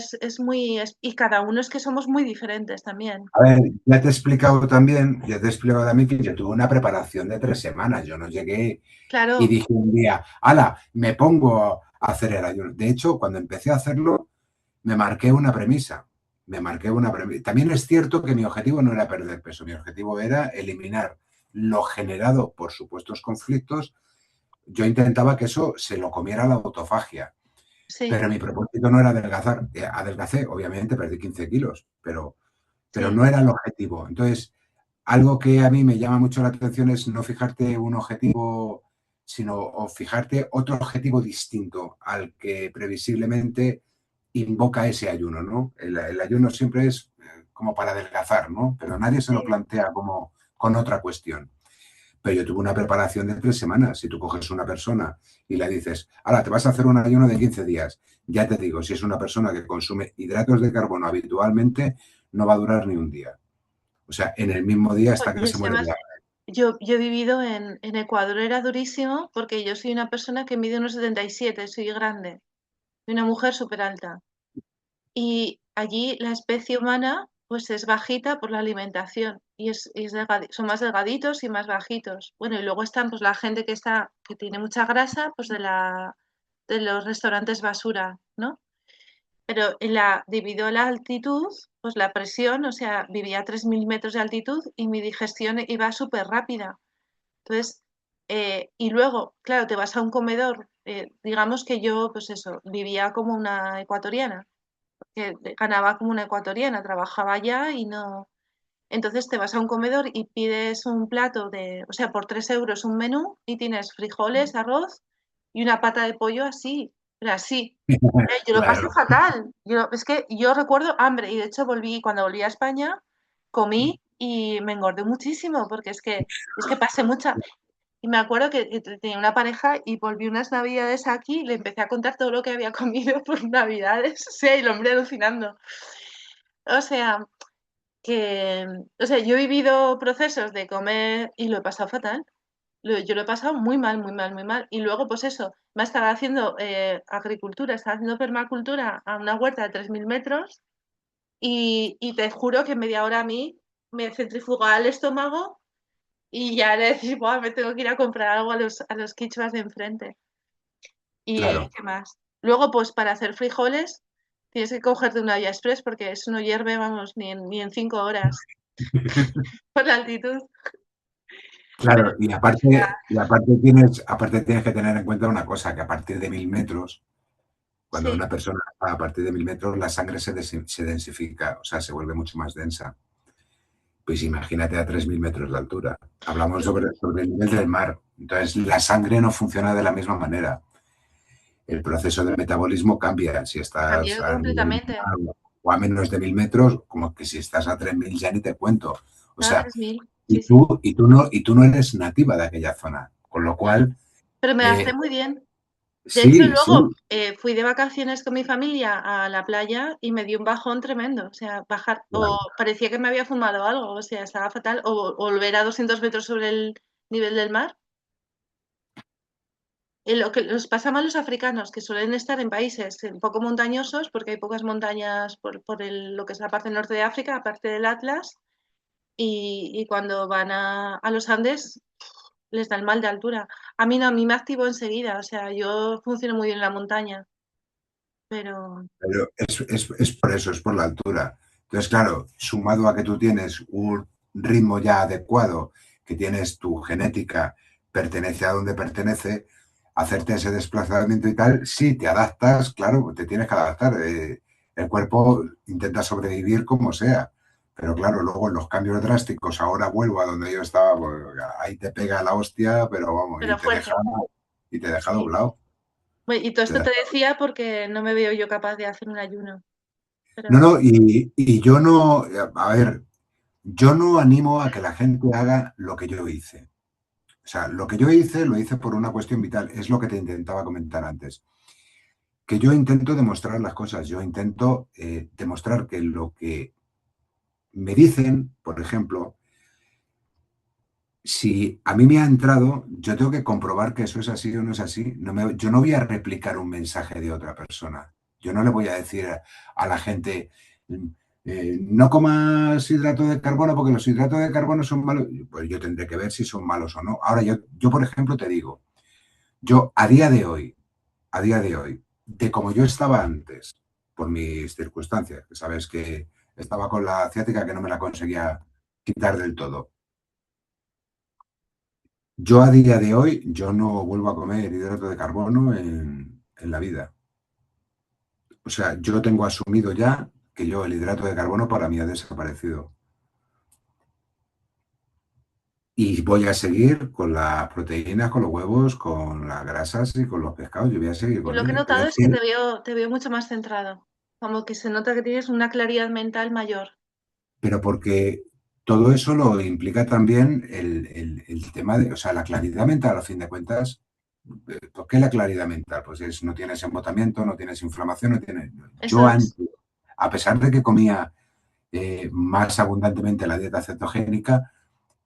y cada uno es que somos muy diferentes también. a ver, ya te he explicado también que yo tuve una preparación de 3 semanas. Yo no llegué y Claro, dije un día, ala, me pongo a hacer el ayuno. De hecho, cuando empecé a hacerlo, me marqué una premisa. Me marqué una premisa. También es cierto que mi objetivo no era perder peso, mi objetivo era eliminar lo generado por supuestos conflictos. Yo intentaba que eso se lo comiera la autofagia, sí, pero mi propósito no era adelgazar. Adelgacé, obviamente, perdí 15 kilos, pero sí. no era el objetivo. Entonces, algo que a mí me llama mucho la atención es no fijarte un objetivo, sino o fijarte otro objetivo distinto al que previsiblemente invoca ese ayuno, ¿no? El ayuno siempre es como para adelgazar, ¿no? Pero nadie se lo Sí. plantea como con otra cuestión. Pero yo tuve una preparación de 3 semanas. Si tú coges una persona y le dices, ahora te vas a hacer un ayuno de 15 días, ya te digo, si es una persona que consume hidratos de carbono habitualmente, no va a durar ni un día. O sea, en el mismo día hasta Y que se es que muere además, de yo he vivido en Ecuador, era durísimo porque yo soy una persona que mide unos 77, soy grande, soy una mujer súper alta. Y allí la especie humana pues es bajita por la alimentación son más delgaditos y más bajitos. Bueno, y luego están pues la gente que tiene mucha grasa, pues de los restaurantes basura, ¿no? Pero debido a la altitud, pues la presión, o sea, vivía a 3.000 metros de altitud y mi digestión iba súper rápida. Entonces, y luego, claro, te vas a un comedor, digamos que yo, pues eso, vivía como una ecuatoriana, que ganaba como una ecuatoriana, trabajaba allá y no. Entonces te vas a un comedor y pides un plato o sea, por 3 euros un menú y tienes frijoles, arroz y una pata de pollo así, pero así. Yo lo pasé claro, fatal. Es que yo recuerdo hambre y de hecho cuando volví a España, comí y me engordé muchísimo porque es que pasé mucha. Y me acuerdo que tenía una pareja y volví unas navidades aquí y le empecé a contar todo lo que había comido por navidades. O sea, y el hombre alucinando. O sea, yo he vivido procesos de comer y lo he pasado fatal. Yo lo he pasado muy mal, muy mal, muy mal. Y luego, pues eso, me estaba haciendo agricultura, estaba haciendo permacultura a una huerta de 3.000 metros y te juro que en media hora a mí me centrifugaba el estómago y ya era decir, "Buah, me tengo que ir a comprar algo a los quichuas de enfrente". ¿Y claro, qué más? Luego, pues para hacer frijoles tienes que cogerte una olla express porque eso no hierve, vamos, ni en 5 horas por la altitud. Pero, claro. o sea, Aparte tienes que tener en cuenta una cosa, que a partir de 1000 metros, cuando sí, una persona a partir de 1000 metros, la sangre se densifica, o sea, se vuelve mucho más densa. Pues imagínate a 3000 metros de altura. Hablamos sobre el nivel del mar. Entonces, la sangre no funciona de la misma manera. El proceso de metabolismo cambia si estás cambió a nivel completamente. mar. o a menos de 1000 metros, como que si estás a 3000 ya ni te cuento. O a sea, 3000. y Sí, sí. tú no eres nativa de aquella zona, con lo cual, Pero me adapté eh, muy bien. De hecho, sí, sí, luego fui de vacaciones con mi familia a la playa y me dio un bajón tremendo. O sea, bajar, o claro, parecía que me había fumado algo, o sea, estaba fatal. O volver a 200 metros sobre el nivel del mar. Lo que nos pasa a los africanos, que suelen estar en países un poco montañosos, porque hay pocas montañas lo que es la parte norte de África, aparte del Atlas, y cuando van a los Andes les da el mal de altura. A mí no, a mí me activo enseguida, o sea, yo funciono muy bien en la montaña, pero pero es por eso, es por la altura. Entonces, claro, sumado a que tú tienes un ritmo ya adecuado, que tienes tu genética, pertenece a donde pertenece, hacerte ese desplazamiento y tal, sí, te adaptas, claro, te tienes que adaptar. El cuerpo intenta sobrevivir como sea. Pero claro, luego en los cambios drásticos, ahora vuelvo a donde yo estaba, pues, ahí te pega la hostia, pero vamos, fuerte. y te deja Sí. doblado. Bueno, y todo Te esto te deja- decía porque no me veo yo capaz de hacer un ayuno, No, pero no, y yo no, a ver, yo no animo a que la gente haga lo que yo hice. O sea, lo que yo hice lo hice por una cuestión vital. Es lo que te intentaba comentar antes. Que yo intento demostrar las cosas. Yo intento demostrar que lo que me dicen, por ejemplo, si a mí me ha entrado, yo tengo que comprobar que eso es así o no es así. Yo no voy a replicar un mensaje de otra persona. Yo no le voy a decir a la gente, no comas hidrato de carbono porque los hidratos de carbono son malos. Pues yo tendré que ver si son malos o no. Ahora, yo por ejemplo, te digo, yo a día de hoy, de como yo estaba antes, por mis circunstancias, que sabes que estaba con la ciática que no me la conseguía quitar del todo. Yo a día de hoy, yo no vuelvo a comer hidrato de carbono en la vida. O sea, yo tengo asumido ya que yo el hidrato de carbono para mí ha desaparecido. Y voy a seguir con las proteínas, con los huevos, con las grasas y con los pescados. Yo voy a seguir yo con lo que he ello. Es notado es que decir, te veo mucho más centrado, como que se nota que tienes una claridad mental mayor. pero porque todo eso lo implica también el tema de, o sea, la claridad mental, a fin de cuentas. ¿Por qué la claridad mental? Pues es, no tienes embotamiento, no tienes inflamación, no tienes... Eso Yo es. antes, a pesar de que comía más abundantemente la dieta cetogénica,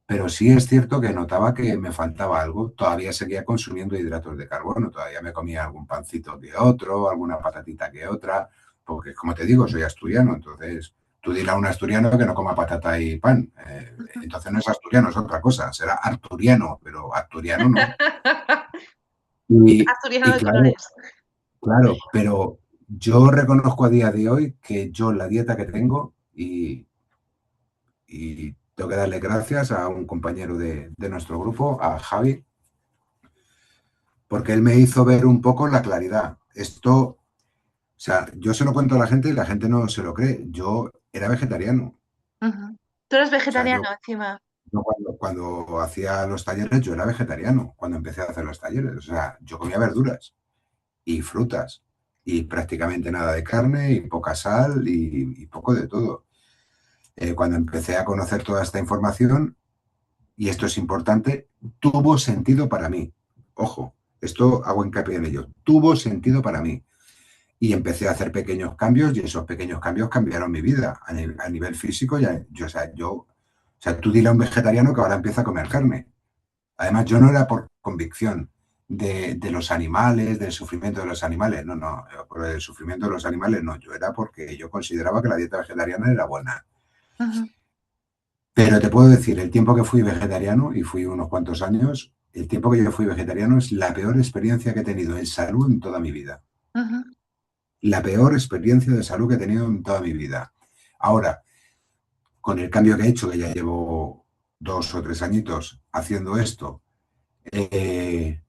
pero sí es cierto que notaba que me faltaba algo. Todavía seguía consumiendo hidratos de carbono, todavía me comía algún pancito que otro, alguna patatita que otra, porque como te digo, soy asturiano, entonces tú dile a un asturiano que no coma patata y pan. Entonces no es asturiano, es otra cosa, será arturiano, pero asturiano no. Asturiano Y de claro, colores. claro, pero yo reconozco a día de hoy que yo la dieta que tengo y tengo que darle gracias a un compañero de nuestro grupo, a Javi, porque él me hizo ver un poco la claridad. Esto, o sea, yo se lo cuento a la gente y la gente no se lo cree. Yo era vegetariano. Ujú. Tú eres O sea, vegetariano encima. yo cuando hacía los talleres, yo era vegetariano, cuando empecé a hacer los talleres. O sea, yo comía verduras y frutas y prácticamente nada de carne y poca sal y poco de todo. Cuando empecé a conocer toda esta información, y esto es importante, tuvo sentido para mí. Ojo, esto hago hincapié en ello. Tuvo sentido para mí. Y empecé a hacer pequeños cambios y esos pequeños cambios cambiaron mi vida a nivel físico. O sea, tú dile a un vegetariano que ahora empieza a comer carne. Además, yo no era por convicción de los animales, del sufrimiento de los animales. No, no, por el sufrimiento de los animales no. Yo era porque yo consideraba que la dieta vegetariana era buena. Ujú, Pero te puedo decir, el tiempo que fui vegetariano, y fui unos cuantos años, el tiempo que yo fui vegetariano es la peor experiencia que he tenido en salud en toda mi vida. ujú, La peor experiencia de salud que he tenido en toda mi vida. Ahora, con el cambio que he hecho, que ya llevo 2 o 3 añitos haciendo esto, eh,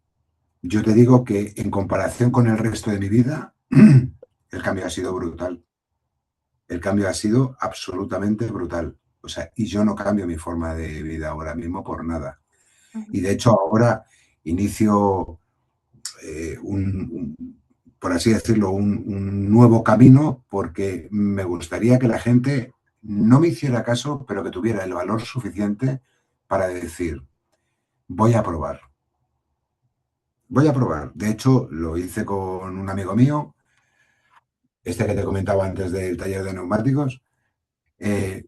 yo te digo que en comparación con el resto de mi vida, el cambio ha sido brutal. El cambio ha sido absolutamente brutal. O sea, y yo no cambio mi forma de vida ahora mismo por nada. ujú. Y de hecho ahora inicio un por así decirlo, un nuevo camino, porque me gustaría que la gente no me hiciera caso, pero que tuviera el valor suficiente para decir, voy a probar. Voy a probar. De hecho, lo hice con un amigo mío, este que te comentaba antes del taller de neumáticos, eh,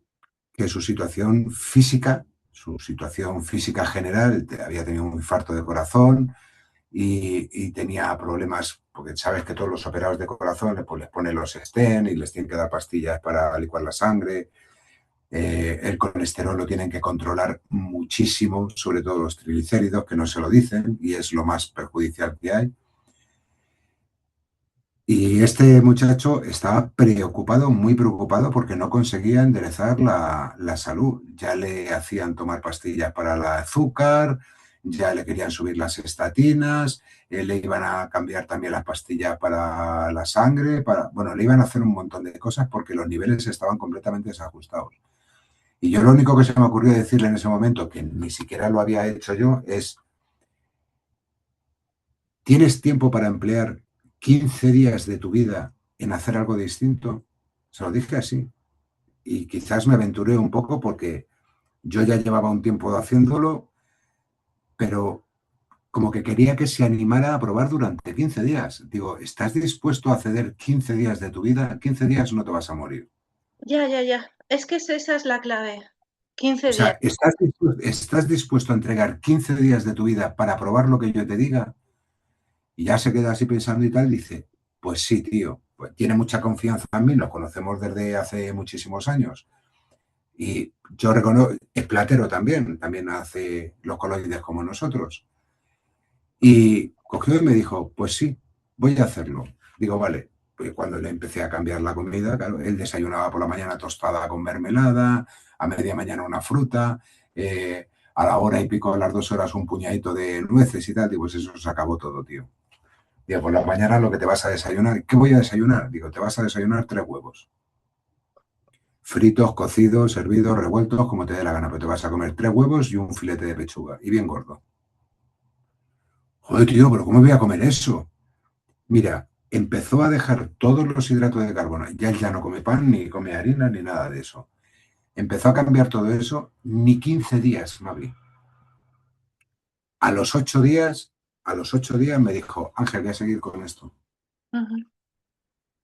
que su situación física general, había tenido un infarto de corazón y tenía problemas, porque sabes que todos los operados de corazón pues, les ponen los stents y les tienen que dar pastillas para licuar la sangre. El colesterol lo tienen que controlar muchísimo, sobre todo los triglicéridos, que no se lo dicen y es lo más perjudicial que hay. Y este muchacho estaba preocupado, muy preocupado, porque no conseguía enderezar la salud. Ya le hacían tomar pastillas para el azúcar, ya le querían subir las estatinas, le iban a cambiar también las pastillas para la sangre, bueno, le iban a hacer un montón de cosas porque los niveles estaban completamente desajustados. Y yo lo único que se me ocurrió decirle en ese momento, que ni siquiera lo había hecho yo, es, ¿tienes tiempo para emplear 15 días de tu vida en hacer algo distinto? Se lo dije así. Y quizás me aventuré un poco porque yo ya llevaba un tiempo haciéndolo, pero como que quería que se animara a probar durante 15 días. Digo, ¿estás dispuesto a ceder 15 días de tu vida? 15 días no te vas a morir. Ya, ya, ya. Es que esa es la clave. O 15 días. sea, ¿estás dispuesto a entregar 15 días de tu vida para probar lo que yo te diga? Y ya se queda así pensando y tal, dice, pues sí, tío, pues tiene mucha confianza en mí, nos conocemos desde hace muchísimos años. Y yo reconozco, es platero también hace los coloides como nosotros. Y cogió y me dijo, pues sí, voy a hacerlo. Digo, vale. Pues cuando le empecé a cambiar la comida, claro, él desayunaba por la mañana tostada con mermelada, a media mañana una fruta, a la hora y pico, a las 2 horas, un puñadito de nueces y tal. Digo, pues eso se acabó todo, tío. Digo, por las mañanas lo que te vas a desayunar. ¿Qué voy a desayunar? Digo, te vas a desayunar 3 huevos. Fritos, cocidos, hervidos, revueltos, como te dé la gana. Pero te vas a comer 3 huevos y un filete de pechuga. Y bien gordo. Joder, tío, pero ¿cómo voy a comer eso? Mira, empezó a dejar todos los hidratos de carbono. Ya él ya no come pan, ni come harina, ni nada de eso. Empezó a cambiar todo eso, ni 15 días, Mavi. A los 8 días, a los 8 días me dijo, Ángel, voy a seguir con esto. Ujú.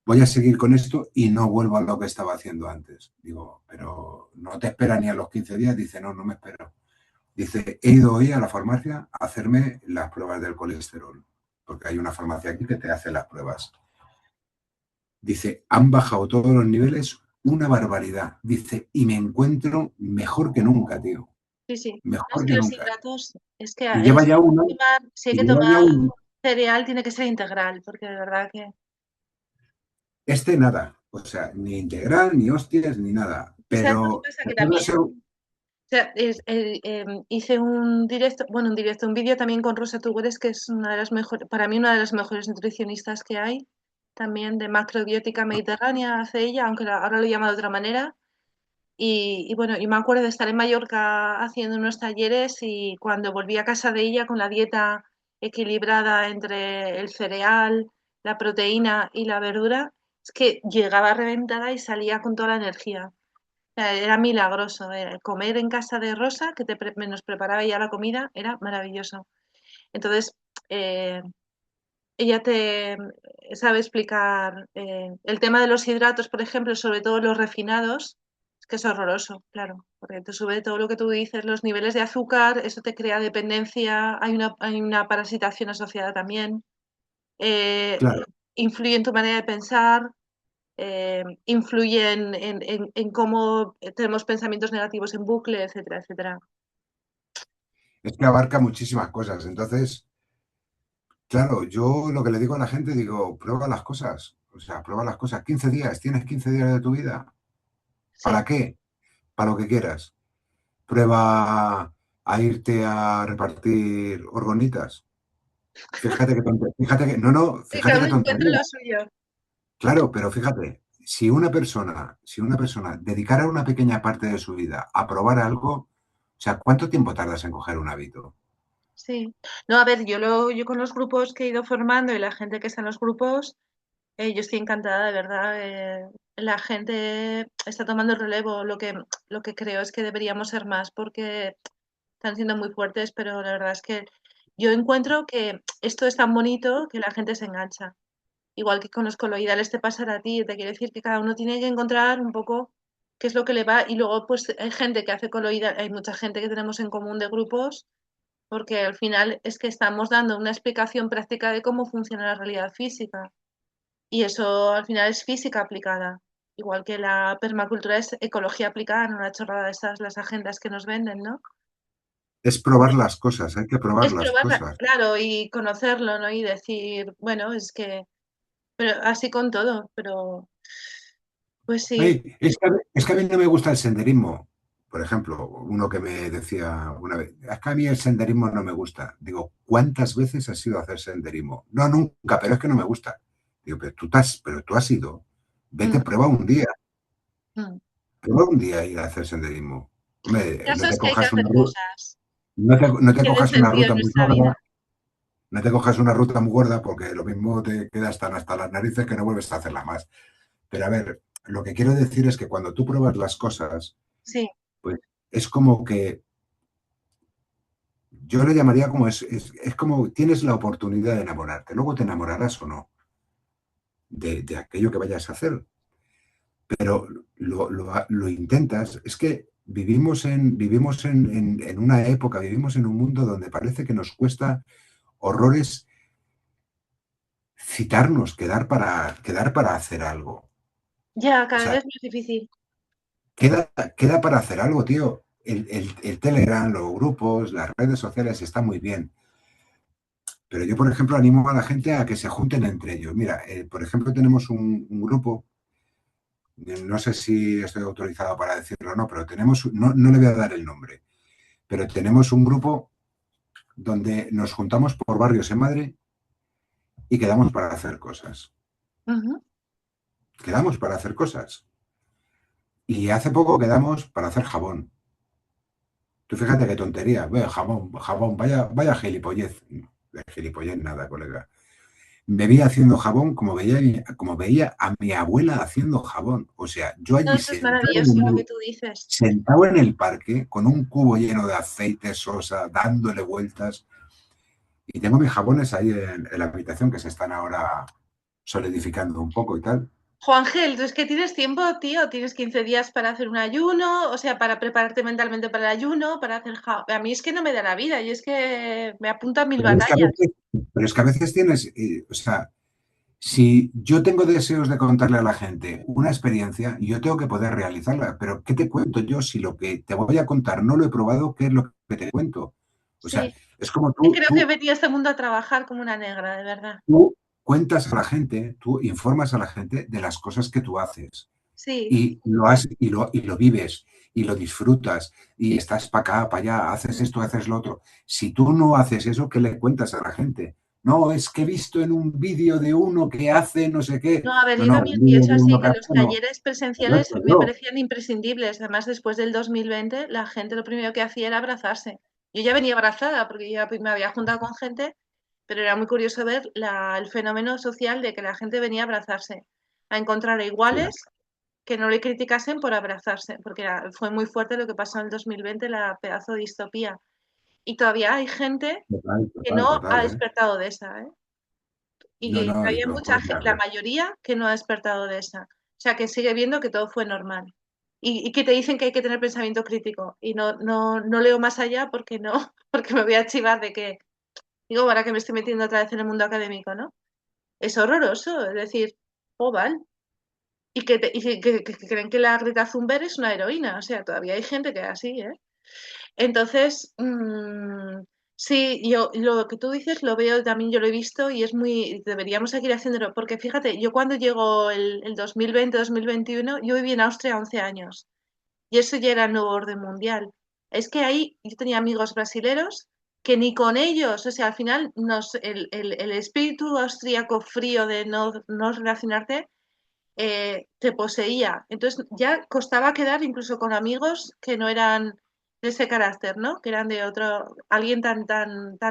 Voy a seguir con esto y no vuelvo a lo que estaba haciendo antes. Digo, pero no te espera ni a los 15 días. Dice, no, no me espero. Dice, he ido hoy a la farmacia a hacerme las pruebas del colesterol, porque hay una farmacia aquí que te hace las pruebas. Dice, han bajado todos los niveles una barbaridad. Dice, y me encuentro mejor que nunca, tío. Sí, sí. No, es Mejor que que los nunca. hidratos, es que Y lleva ya uno, si hay y que lleva ya tomar uno. cereal, tiene que ser integral, porque de verdad que. Este nada. O sea, ni integral, ni hostias, ni nada. ¿Y sabes lo que Pero pasa? te Que puedo también. asegurar. O sea, hice un directo, bueno, un vídeo también con Rosa Tugueres, que es una de las mejores, para mí una de las mejores nutricionistas que hay, también de macrobiótica mediterránea hace ella, aunque ahora lo llama de otra manera. Y bueno, y me acuerdo de estar en Mallorca haciendo unos talleres y cuando volví a casa de ella con la dieta equilibrada entre el cereal, la proteína y la verdura, es que llegaba reventada y salía con toda la energía. Sea, era milagroso. Comer en casa de Rosa, que nos preparaba ya la comida, era maravilloso. Entonces, eh, ella te sabe explicar el tema de los hidratos, por ejemplo, sobre todo los refinados, es que es horroroso, claro, porque te sube todo lo que tú dices, los niveles de azúcar, eso te crea dependencia, hay una parasitación asociada también, eh, Claro, influye en tu manera de pensar, influyen en cómo tenemos pensamientos negativos en bucle, etcétera, etcétera. es que abarca muchísimas cosas. Entonces, claro, yo lo que le digo a la gente, digo, prueba las cosas. O sea, prueba las cosas. 15 días, tienes 15 días de tu vida. Sí, ¿Para qué? Para lo que quieras. Prueba a irte a repartir orgonitas. Fíjate que tontería. Fíjate que, no, no, que fíjate cada qué uno encuentra tontería. lo suyo. Claro, pero fíjate, si una persona dedicara una pequeña parte de su vida a probar algo, o sea, ¿cuánto tiempo tardas en coger un hábito? Sí. No, a ver, yo con los grupos que he ido formando y la gente que está en los grupos, yo estoy encantada, de verdad. La gente está tomando el relevo. Lo que creo es que deberíamos ser más porque están siendo muy fuertes, pero la verdad es que yo encuentro que esto es tan bonito que la gente se engancha. Igual que con los coloidales te pasará a ti, te quiere decir que cada uno tiene que encontrar un poco qué es lo que le va y luego pues hay gente que hace coloidal, hay mucha gente que tenemos en común de grupos porque al final es que estamos dando una explicación práctica de cómo funciona la realidad física y eso al final es física aplicada, igual que la permacultura es ecología aplicada, no una chorrada de estas las agendas que nos venden, ¿no? Es probar las cosas, hay que probar Es las probarla, cosas. claro, y conocerlo, ¿no? Y decir, bueno, es que, pero así con todo, pero pues sí. Ay, es que a mí no me gusta el senderismo. Por ejemplo, uno que me decía una vez, es que a mí el senderismo no me gusta. Digo, ¿cuántas veces has ido a hacer senderismo? No, nunca, pero es que no me gusta. Digo, pero tú has ido. Mm, Vete, mm. prueba un día ir a hacer senderismo. El Hombre, caso es que hay que hacer cosas no te que den cojas una sentido ruta en muy nuestra vida. gorda, no te cojas una ruta muy gorda porque lo mismo te quedas tan hasta las narices que no vuelves a hacerla más. Pero a ver, lo que quiero decir es que cuando tú pruebas las cosas, Sí, pues es como que yo le llamaría como es como tienes la oportunidad de enamorarte. Luego te enamorarás o no de aquello que vayas a hacer, pero lo intentas. Es que vivimos en una época, vivimos en un mundo donde parece que nos cuesta horrores citarnos, quedar para hacer algo. ya, O cada sea, vez más difícil. queda para hacer algo, tío. El Telegram, los grupos, las redes sociales están muy bien. Pero yo, por ejemplo, animo a la gente a que se junten entre ellos. Mira, por ejemplo, tenemos un grupo, no sé si estoy autorizado para decirlo o no, pero tenemos, no le voy a dar el nombre, pero tenemos un grupo donde nos juntamos por barrios en Madrid y quedamos para hacer cosas. Ujú. Quedamos para hacer cosas. Y hace poco quedamos para hacer jabón. Tú fíjate qué tontería. Ve, jabón, vaya gilipollez. De gilipollez nada, colega. Me vi haciendo jabón como veía a mi abuela haciendo jabón. O sea, yo No, allí eso es maravilloso lo que tú dices. sentado en el parque con un cubo lleno de aceite, sosa, dándole vueltas. Y tengo mis jabones ahí en la habitación que se están ahora solidificando un poco y tal. Juangel, tú es que tienes tiempo, tío, tienes 15 días para hacer un ayuno, o sea, para prepararte mentalmente para el ayuno, para hacer... A mí es que no me da la vida y es que me apunta a mil Pero es que a batallas. veces, pero es que a veces tienes, o sea, si yo tengo deseos de contarle a la gente una experiencia, yo tengo que poder realizarla, pero ¿qué te cuento yo si lo que te voy a contar no lo he probado? ¿Qué es lo que te cuento? O sea, Sí, es como que creo que he venido a este mundo a trabajar como una negra, de verdad. tú cuentas a la gente, tú informas a la gente de las cosas que tú haces Sí, y lo vives y lo disfrutas y estás para acá, para allá, haces esto, haces lo otro. Si tú no haces eso, ¿qué le cuentas a la gente? No, es que he visto en un vídeo de uno que hace no sé qué. no, a ver, No, yo no, también un vídeo pienso de así, uno que que hace los no. talleres Yo presenciales a soy mí me yo. parecían imprescindibles. Además, después del 2020, la gente lo primero que hacía era abrazarse. Yo ya venía abrazada porque ya me había juntado con gente, pero era muy curioso ver el fenómeno social de que la gente venía a abrazarse, a encontrar a Sí, iguales que no le criticasen por abrazarse, porque fue muy fuerte lo que pasó en el 2020, la pedazo de distopía. Y todavía hay gente total, que total, no ha total, ¿eh? despertado de esa, ¿eh? No, Y no, y había mucha la joder, mayoría que no ha despertado de esa. O sea, que sigue viendo que todo fue normal. Y que te dicen que hay que tener pensamiento crítico. Y no leo más allá porque no, porque me voy a chivar de que, digo, ahora que me estoy metiendo otra vez en el mundo académico, ¿no? Es horroroso, es decir, oh, vale. Que creen que la Greta Thunberg es una heroína. O sea, todavía hay gente que es así, ¿eh? Entonces, sí, yo lo que tú dices lo veo también, yo lo he visto y es muy, deberíamos seguir haciéndolo, porque fíjate, yo cuando llegó el 2020-2021, yo viví en Austria 11 años y eso ya era el nuevo orden mundial. Es que ahí yo tenía amigos brasileros que ni con ellos, o sea, al final el espíritu austríaco frío de no relacionarte te poseía. Entonces ya costaba quedar incluso con amigos que no eran de ese carácter, ¿no? Que eran de otro, alguien tan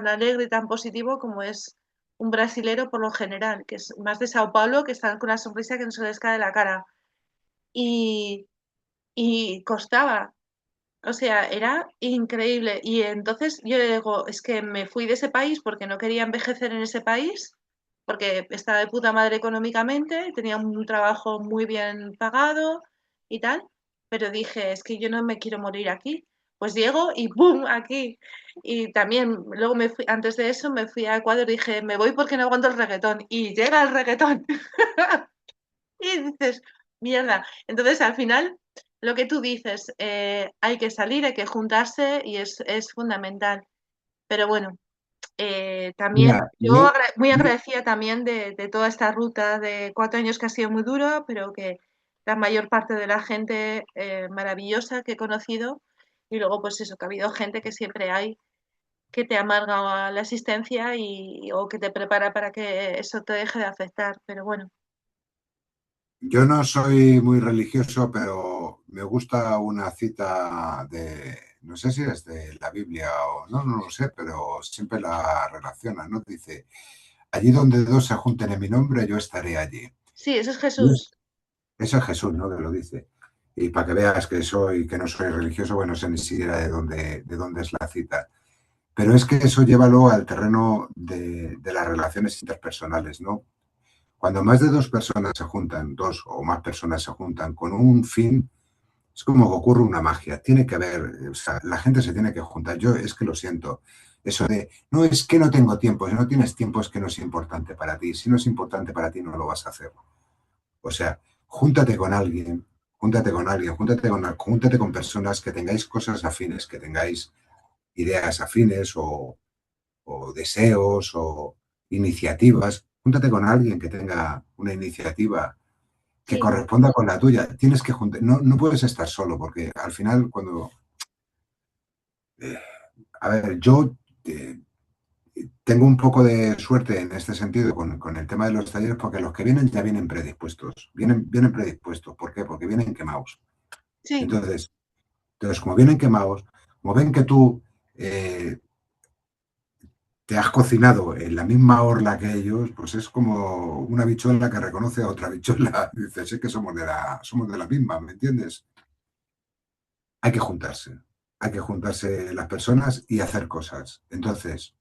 alegre y tan positivo como es un brasilero por lo general, que es más de Sao Paulo, que están con una sonrisa que no se les cae de la cara. Y, y costaba, o sea, era increíble. Y entonces yo le digo, es que me fui de ese país porque no quería envejecer en ese país, porque estaba de puta madre económicamente, tenía un trabajo muy bien pagado y tal, pero dije, es que yo no me quiero morir aquí. Pues llego y ¡pum! Aquí. Y también, luego me fui, antes de eso me fui a Ecuador y dije, me voy porque no aguanto el reggaetón. Y llega el reggaetón. Y dices, mierda. Entonces, al final, lo que tú dices, hay que salir, hay que juntarse y es fundamental. Pero bueno, también Mira, yo muy agradecida también de toda esta ruta de 4 años que ha sido muy dura, pero que la mayor parte de la gente maravillosa que he conocido y luego pues eso, que ha habido gente que siempre hay que te amarga la existencia o que te prepara para que eso te deje de afectar. Pero bueno, yo no soy muy religioso, pero me gusta una cita de, no sé si es de la Biblia o no, no lo sé, pero siempre la relaciona, ¿no? Dice, allí donde dos se junten en mi nombre, yo estaré allí. sí, eso es Y Jesús. eso es Jesús, ¿no? Que lo dice. Y para que veas que no soy religioso, bueno, no sé ni siquiera de dónde es la cita. Pero es que eso llévalo al terreno de las relaciones interpersonales, ¿no? Cuando más de dos personas se juntan, dos o más personas se juntan con un fin, es como que ocurre una magia. Tiene que haber, o sea, la gente se tiene que juntar. Yo es que lo siento. Eso de, no es que no tengo tiempo, si no tienes tiempo es que no es importante para ti. Si no es importante para ti, no lo vas a hacer. O sea, júntate con alguien, júntate con alguien, júntate con personas que tengáis cosas afines, que tengáis ideas afines o deseos o iniciativas. Júntate con alguien que tenga una iniciativa que Sí, corresponda con la tuya. Tienes que juntar, no, no puedes estar solo, porque al final cuando, eh, a ver, yo tengo un poco de suerte en este sentido con el tema de los talleres, porque los que vienen ya vienen predispuestos, vienen predispuestos. ¿Por qué? Porque vienen quemados. sí. Entonces, como vienen quemados, como ven que tú eh, te has cocinado en la misma orla que ellos, pues es como una bichuela que reconoce a otra bichuela. Dices, es que somos de la misma, ¿me entiendes? Hay que juntarse, hay que juntarse las personas y hacer cosas. Entonces,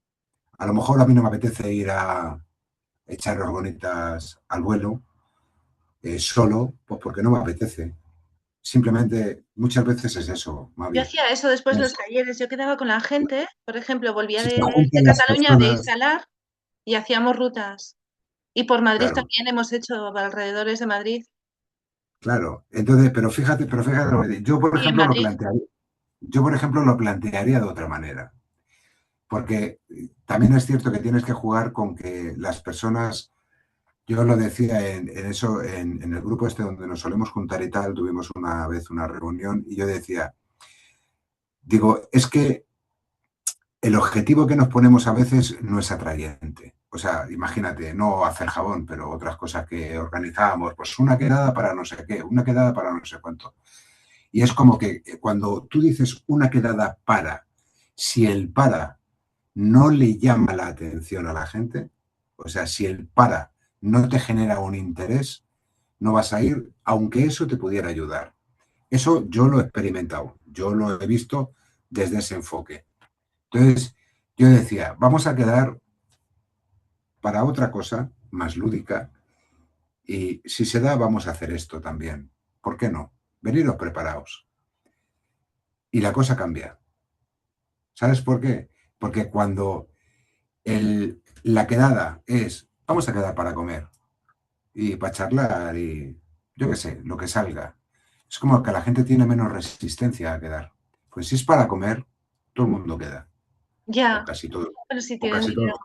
a lo mejor a mí no me apetece ir a echar bonitas al vuelo solo, pues porque no me apetece. Simplemente, muchas veces es eso, Yo Mavi. hacía eso después de los Es, talleres. Yo quedaba con la gente, por ejemplo, volvía si se de juntan las Cataluña de personas, Isalar y hacíamos rutas. Y por Madrid claro, también hemos hecho alrededores de Madrid. claro. Entonces, pero fíjate, lo que digo. Y en Madrid, Yo, por ejemplo, lo plantearía de otra manera. Porque también es cierto que tienes que jugar con que las personas, yo lo decía en eso, en el grupo este donde nos solemos juntar y tal, tuvimos una vez una reunión y yo decía, digo, es que el objetivo que nos ponemos a veces no es atrayente. O sea, imagínate, no hacer jabón, pero otras cosas que organizábamos, pues una quedada para no sé qué, una quedada para no sé cuánto. Y es como que cuando tú dices una quedada para, si el para no le llama la atención a la gente, o sea, si el para no te genera un interés, no vas a ir, aunque eso te pudiera ayudar. Eso yo lo he experimentado, yo lo he visto desde ese enfoque. Entonces, yo decía, vamos a quedar para otra cosa más lúdica y si se da, vamos a hacer esto también. ¿Por qué no? Veniros preparados. Y la cosa cambia. ¿Sabes por qué? Porque cuando la quedada es, vamos a quedar para comer y para charlar y yo qué sé, lo que salga. Es como que la gente tiene menos resistencia a quedar. Pues si es para comer, todo el mundo queda, o ya, casi todo, pero si o tienen casi todo. dinero.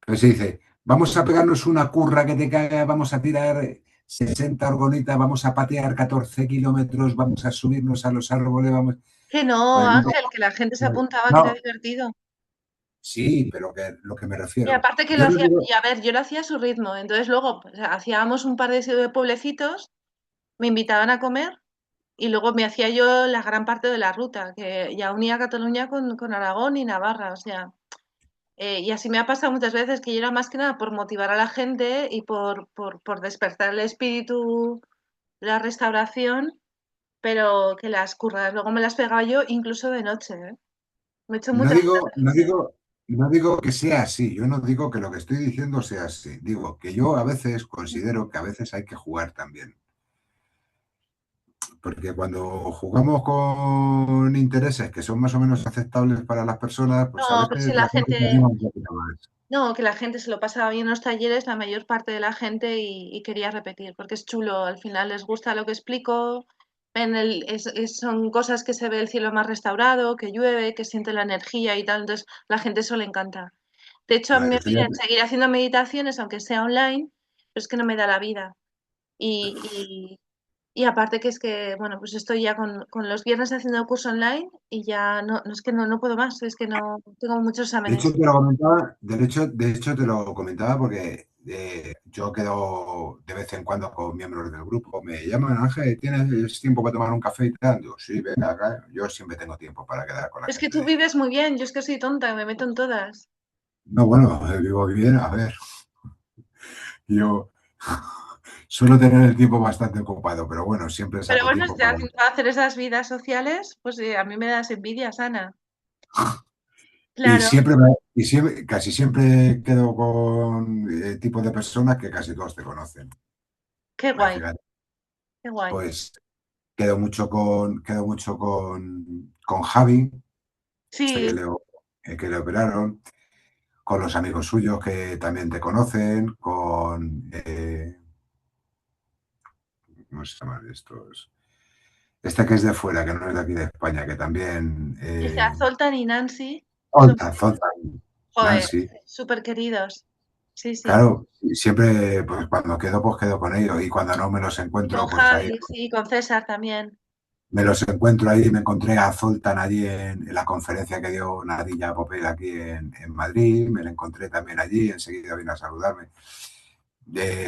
Pues se dice, vamos a pegarnos una curra que te caga, vamos a tirar 60 orgonitas, vamos a patear 14 kilómetros, vamos a subirnos a los árboles, vamos... Que no, Pues Ángel, que la gente se apuntaba, que era no, divertido. sí, pero que lo que me Y refiero. aparte que lo Yo no hacía, digo, y a ver, yo lo hacía a su ritmo. Entonces luego pues, hacíamos un par de pueblecitos, me invitaban a comer y luego me hacía yo la gran parte de la ruta, que ya unía Cataluña con Aragón y Navarra, o sea, y así me ha pasado muchas veces que yo era más que nada por motivar a la gente y por despertar el espíritu de la restauración, pero que las curradas luego me las pegaba yo incluso de noche, ¿eh? Me he hecho No muchas horas digo, de no noche. digo, no digo que sea así, yo no digo que lo que estoy diciendo sea así, digo que yo a veces considero que a veces hay que jugar también, porque cuando jugamos con intereses que son más o menos aceptables para las personas, pues a No, pero si veces la la gente se gente, anima un poquito más. no, que la gente se lo pasaba bien en los talleres, la mayor parte de la gente, y quería repetir, porque es chulo, al final les gusta lo que explico, son cosas que se ve el cielo más restaurado, que llueve, que siente la energía y tal, entonces la gente eso le encanta. De hecho, a mí me piden Fíjate, seguir haciendo meditaciones, aunque sea online, pero es que no me da la vida. Y, y aparte que es que, bueno, pues estoy ya con los viernes haciendo curso online y ya no es que no puedo más, es que no tengo muchos de hecho, exámenes. te lo comentaba, de hecho te lo comentaba porque yo quedo de vez en cuando con miembros del grupo. Me llaman, Ángel, ¿tienes tiempo para tomar un café y tal? Digo, sí, venga, acá. Yo siempre tengo tiempo para quedar con la Es que gente tú de ahí. vives muy bien, yo es que soy tonta, me meto en todas. No, bueno, vivo bien, a ver, yo suelo tener el tiempo bastante ocupado, pero bueno, siempre Pero saco bueno, si tiempo te para... hacen hacer esas vidas sociales, pues a mí me das envidia, Sana. Y Claro, siempre, casi siempre quedo con tipos de personas que casi todos te conocen. qué Mira, guay, fíjate, qué guay. pues quedo mucho con Javi, este Sí, que le operaron, con los amigos suyos que también te conocen, ¿cómo se llaman estos? Este que es de fuera, que no es de aquí de España, que también, o sea, Zoltan y Nancy son, Zoltan, joder, Nancy, súper queridos. Sí, sí. claro, y siempre, pues cuando quedo, pues quedo con ellos, y cuando no me los Y con encuentro, pues ahí, Javi, sí, con César también. me los encuentro ahí, me encontré a Zoltan allí en la conferencia que dio Nadilla Popel aquí en Madrid, me lo encontré también allí, enseguida vino a saludarme.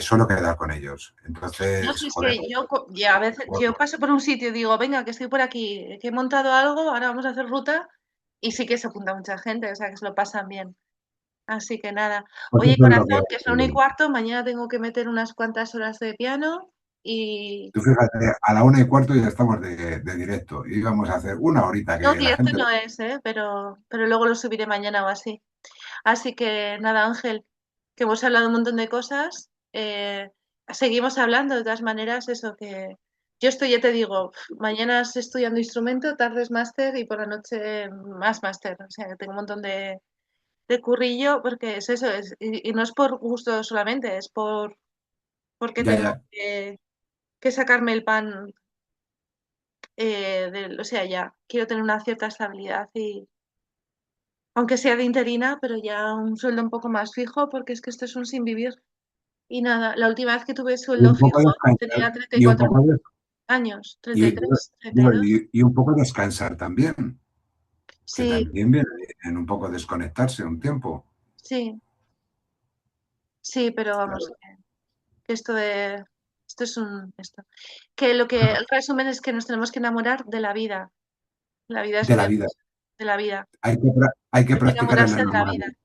Suelo quedar con ellos. No, Entonces, si es joder, que ya a veces yo paso por un sitio y digo, venga, que estoy por aquí, que he montado algo, ahora vamos a hacer ruta, y sí que se apunta mucha gente, o sea, que se lo pasan bien. Así que nada. pues Oye, eso es lo que corazón, que es la 1:15, mañana tengo que meter unas cuantas horas de piano y... tú fíjate, a la 1:15 ya estamos de directo y vamos a hacer una horita No, que la directo gente... no es, ¿eh? Pero luego lo subiré mañana o así. Así que nada, Ángel, que hemos hablado un montón de cosas. Seguimos hablando de todas maneras, eso que yo estoy, ya te digo, mañana estudiando instrumento, tardes máster y por la noche más máster. O sea, que tengo un montón de currillo porque es eso, y no es por gusto solamente, es porque Ya, tengo ya. que sacarme el pan, o sea, ya quiero tener una cierta estabilidad y aunque sea de interina, pero ya un sueldo un poco más fijo, porque es que esto es un sin vivir. Y nada, la última vez que tuve Y sueldo un poco fijo descansar, tenía treinta y y un cuatro poco, años, treinta y, y tres, 32. y un poco descansar también, que Sí, también viene en un poco desconectarse un tiempo. sí, sí, pero vamos, Claro. que esto es esto. Que lo que, el resumen es que nos tenemos que enamorar de la vida es De la vida. preciosa, de la vida, Hay que hay que practicar el enamorarse de la vida, enamoramiento.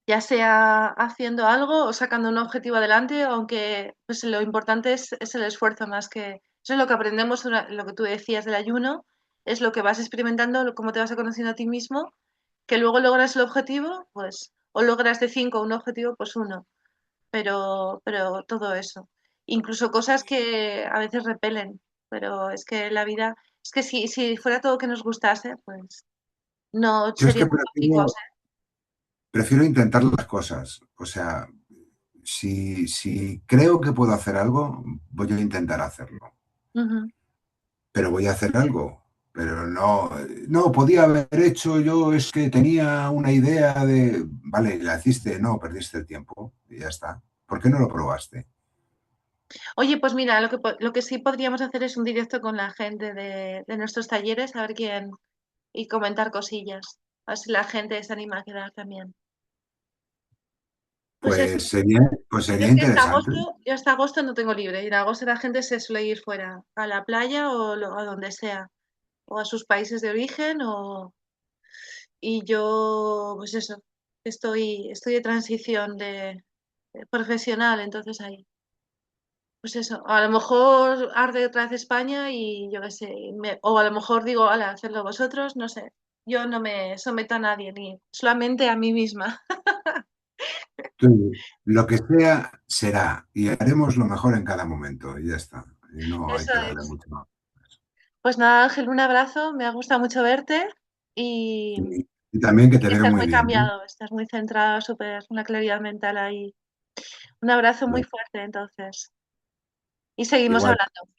ya sea haciendo algo o sacando un objetivo adelante, aunque pues lo importante es el esfuerzo más que... Eso es lo que aprendemos, lo que tú decías del ayuno, es lo que vas experimentando, cómo te vas conociendo a ti mismo, que luego logras el objetivo, pues, o logras de 5 un objetivo, pues uno, pero todo eso. Incluso cosas que a veces repelen, pero es que la vida, es que si fuera todo que nos gustase, pues no Yo es que seríamos lógicos, prefiero intentar las cosas. O sea, si creo que puedo hacer algo, voy a intentar hacerlo. ¿eh? Ujú. Pero voy a hacer algo. Pero no, podía haber hecho yo, es que tenía una idea de, vale, la hiciste, no, perdiste el tiempo y ya está. ¿Por qué no lo probaste? Oye, pues mira, lo que sí podríamos hacer es un directo con la gente de nuestros talleres, a ver quién, y comentar cosillas. A ver si la gente se anima a quedar también. Pues eso. Pues Yo sería es que interesante. yo hasta agosto no tengo libre. Y en agosto la gente se suele ir fuera, a la playa o a donde sea, o a sus países de origen, y yo, pues eso, estoy de transición de profesional, entonces ahí. Pues eso, a lo mejor arde otra vez España y yo qué sé, o a lo mejor digo, ala, hacedlo vosotros, no sé. Yo no me someto a nadie, ni solamente a mí misma. Lo que sea, será. Y haremos lo mejor en cada momento. Y ya está. Y no hay Eso que darle es. mucho más. Pues nada, Ángel, un abrazo, me ha gustado mucho verte y, Y también que y te que veo estás muy muy bien, ¿eh? cambiado, estás muy centrado, súper, una claridad mental ahí. Un abrazo muy Bueno, fuerte, entonces. Y seguimos igual, hablando.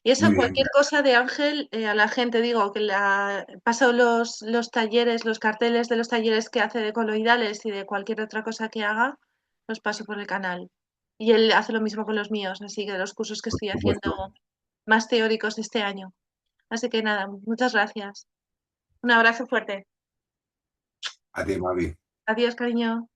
Y muy eso, bien. cualquier cosa de Ángel, a la gente digo que paso los talleres, los carteles de los talleres que hace de coloidales y de cualquier otra cosa que haga, los paso por el canal. Y él hace lo mismo con los míos, así que los cursos que Por estoy haciendo supuesto. más teóricos este año. Así que nada, muchas gracias. Un abrazo fuerte. A ti, Mavi. Adiós, cariño.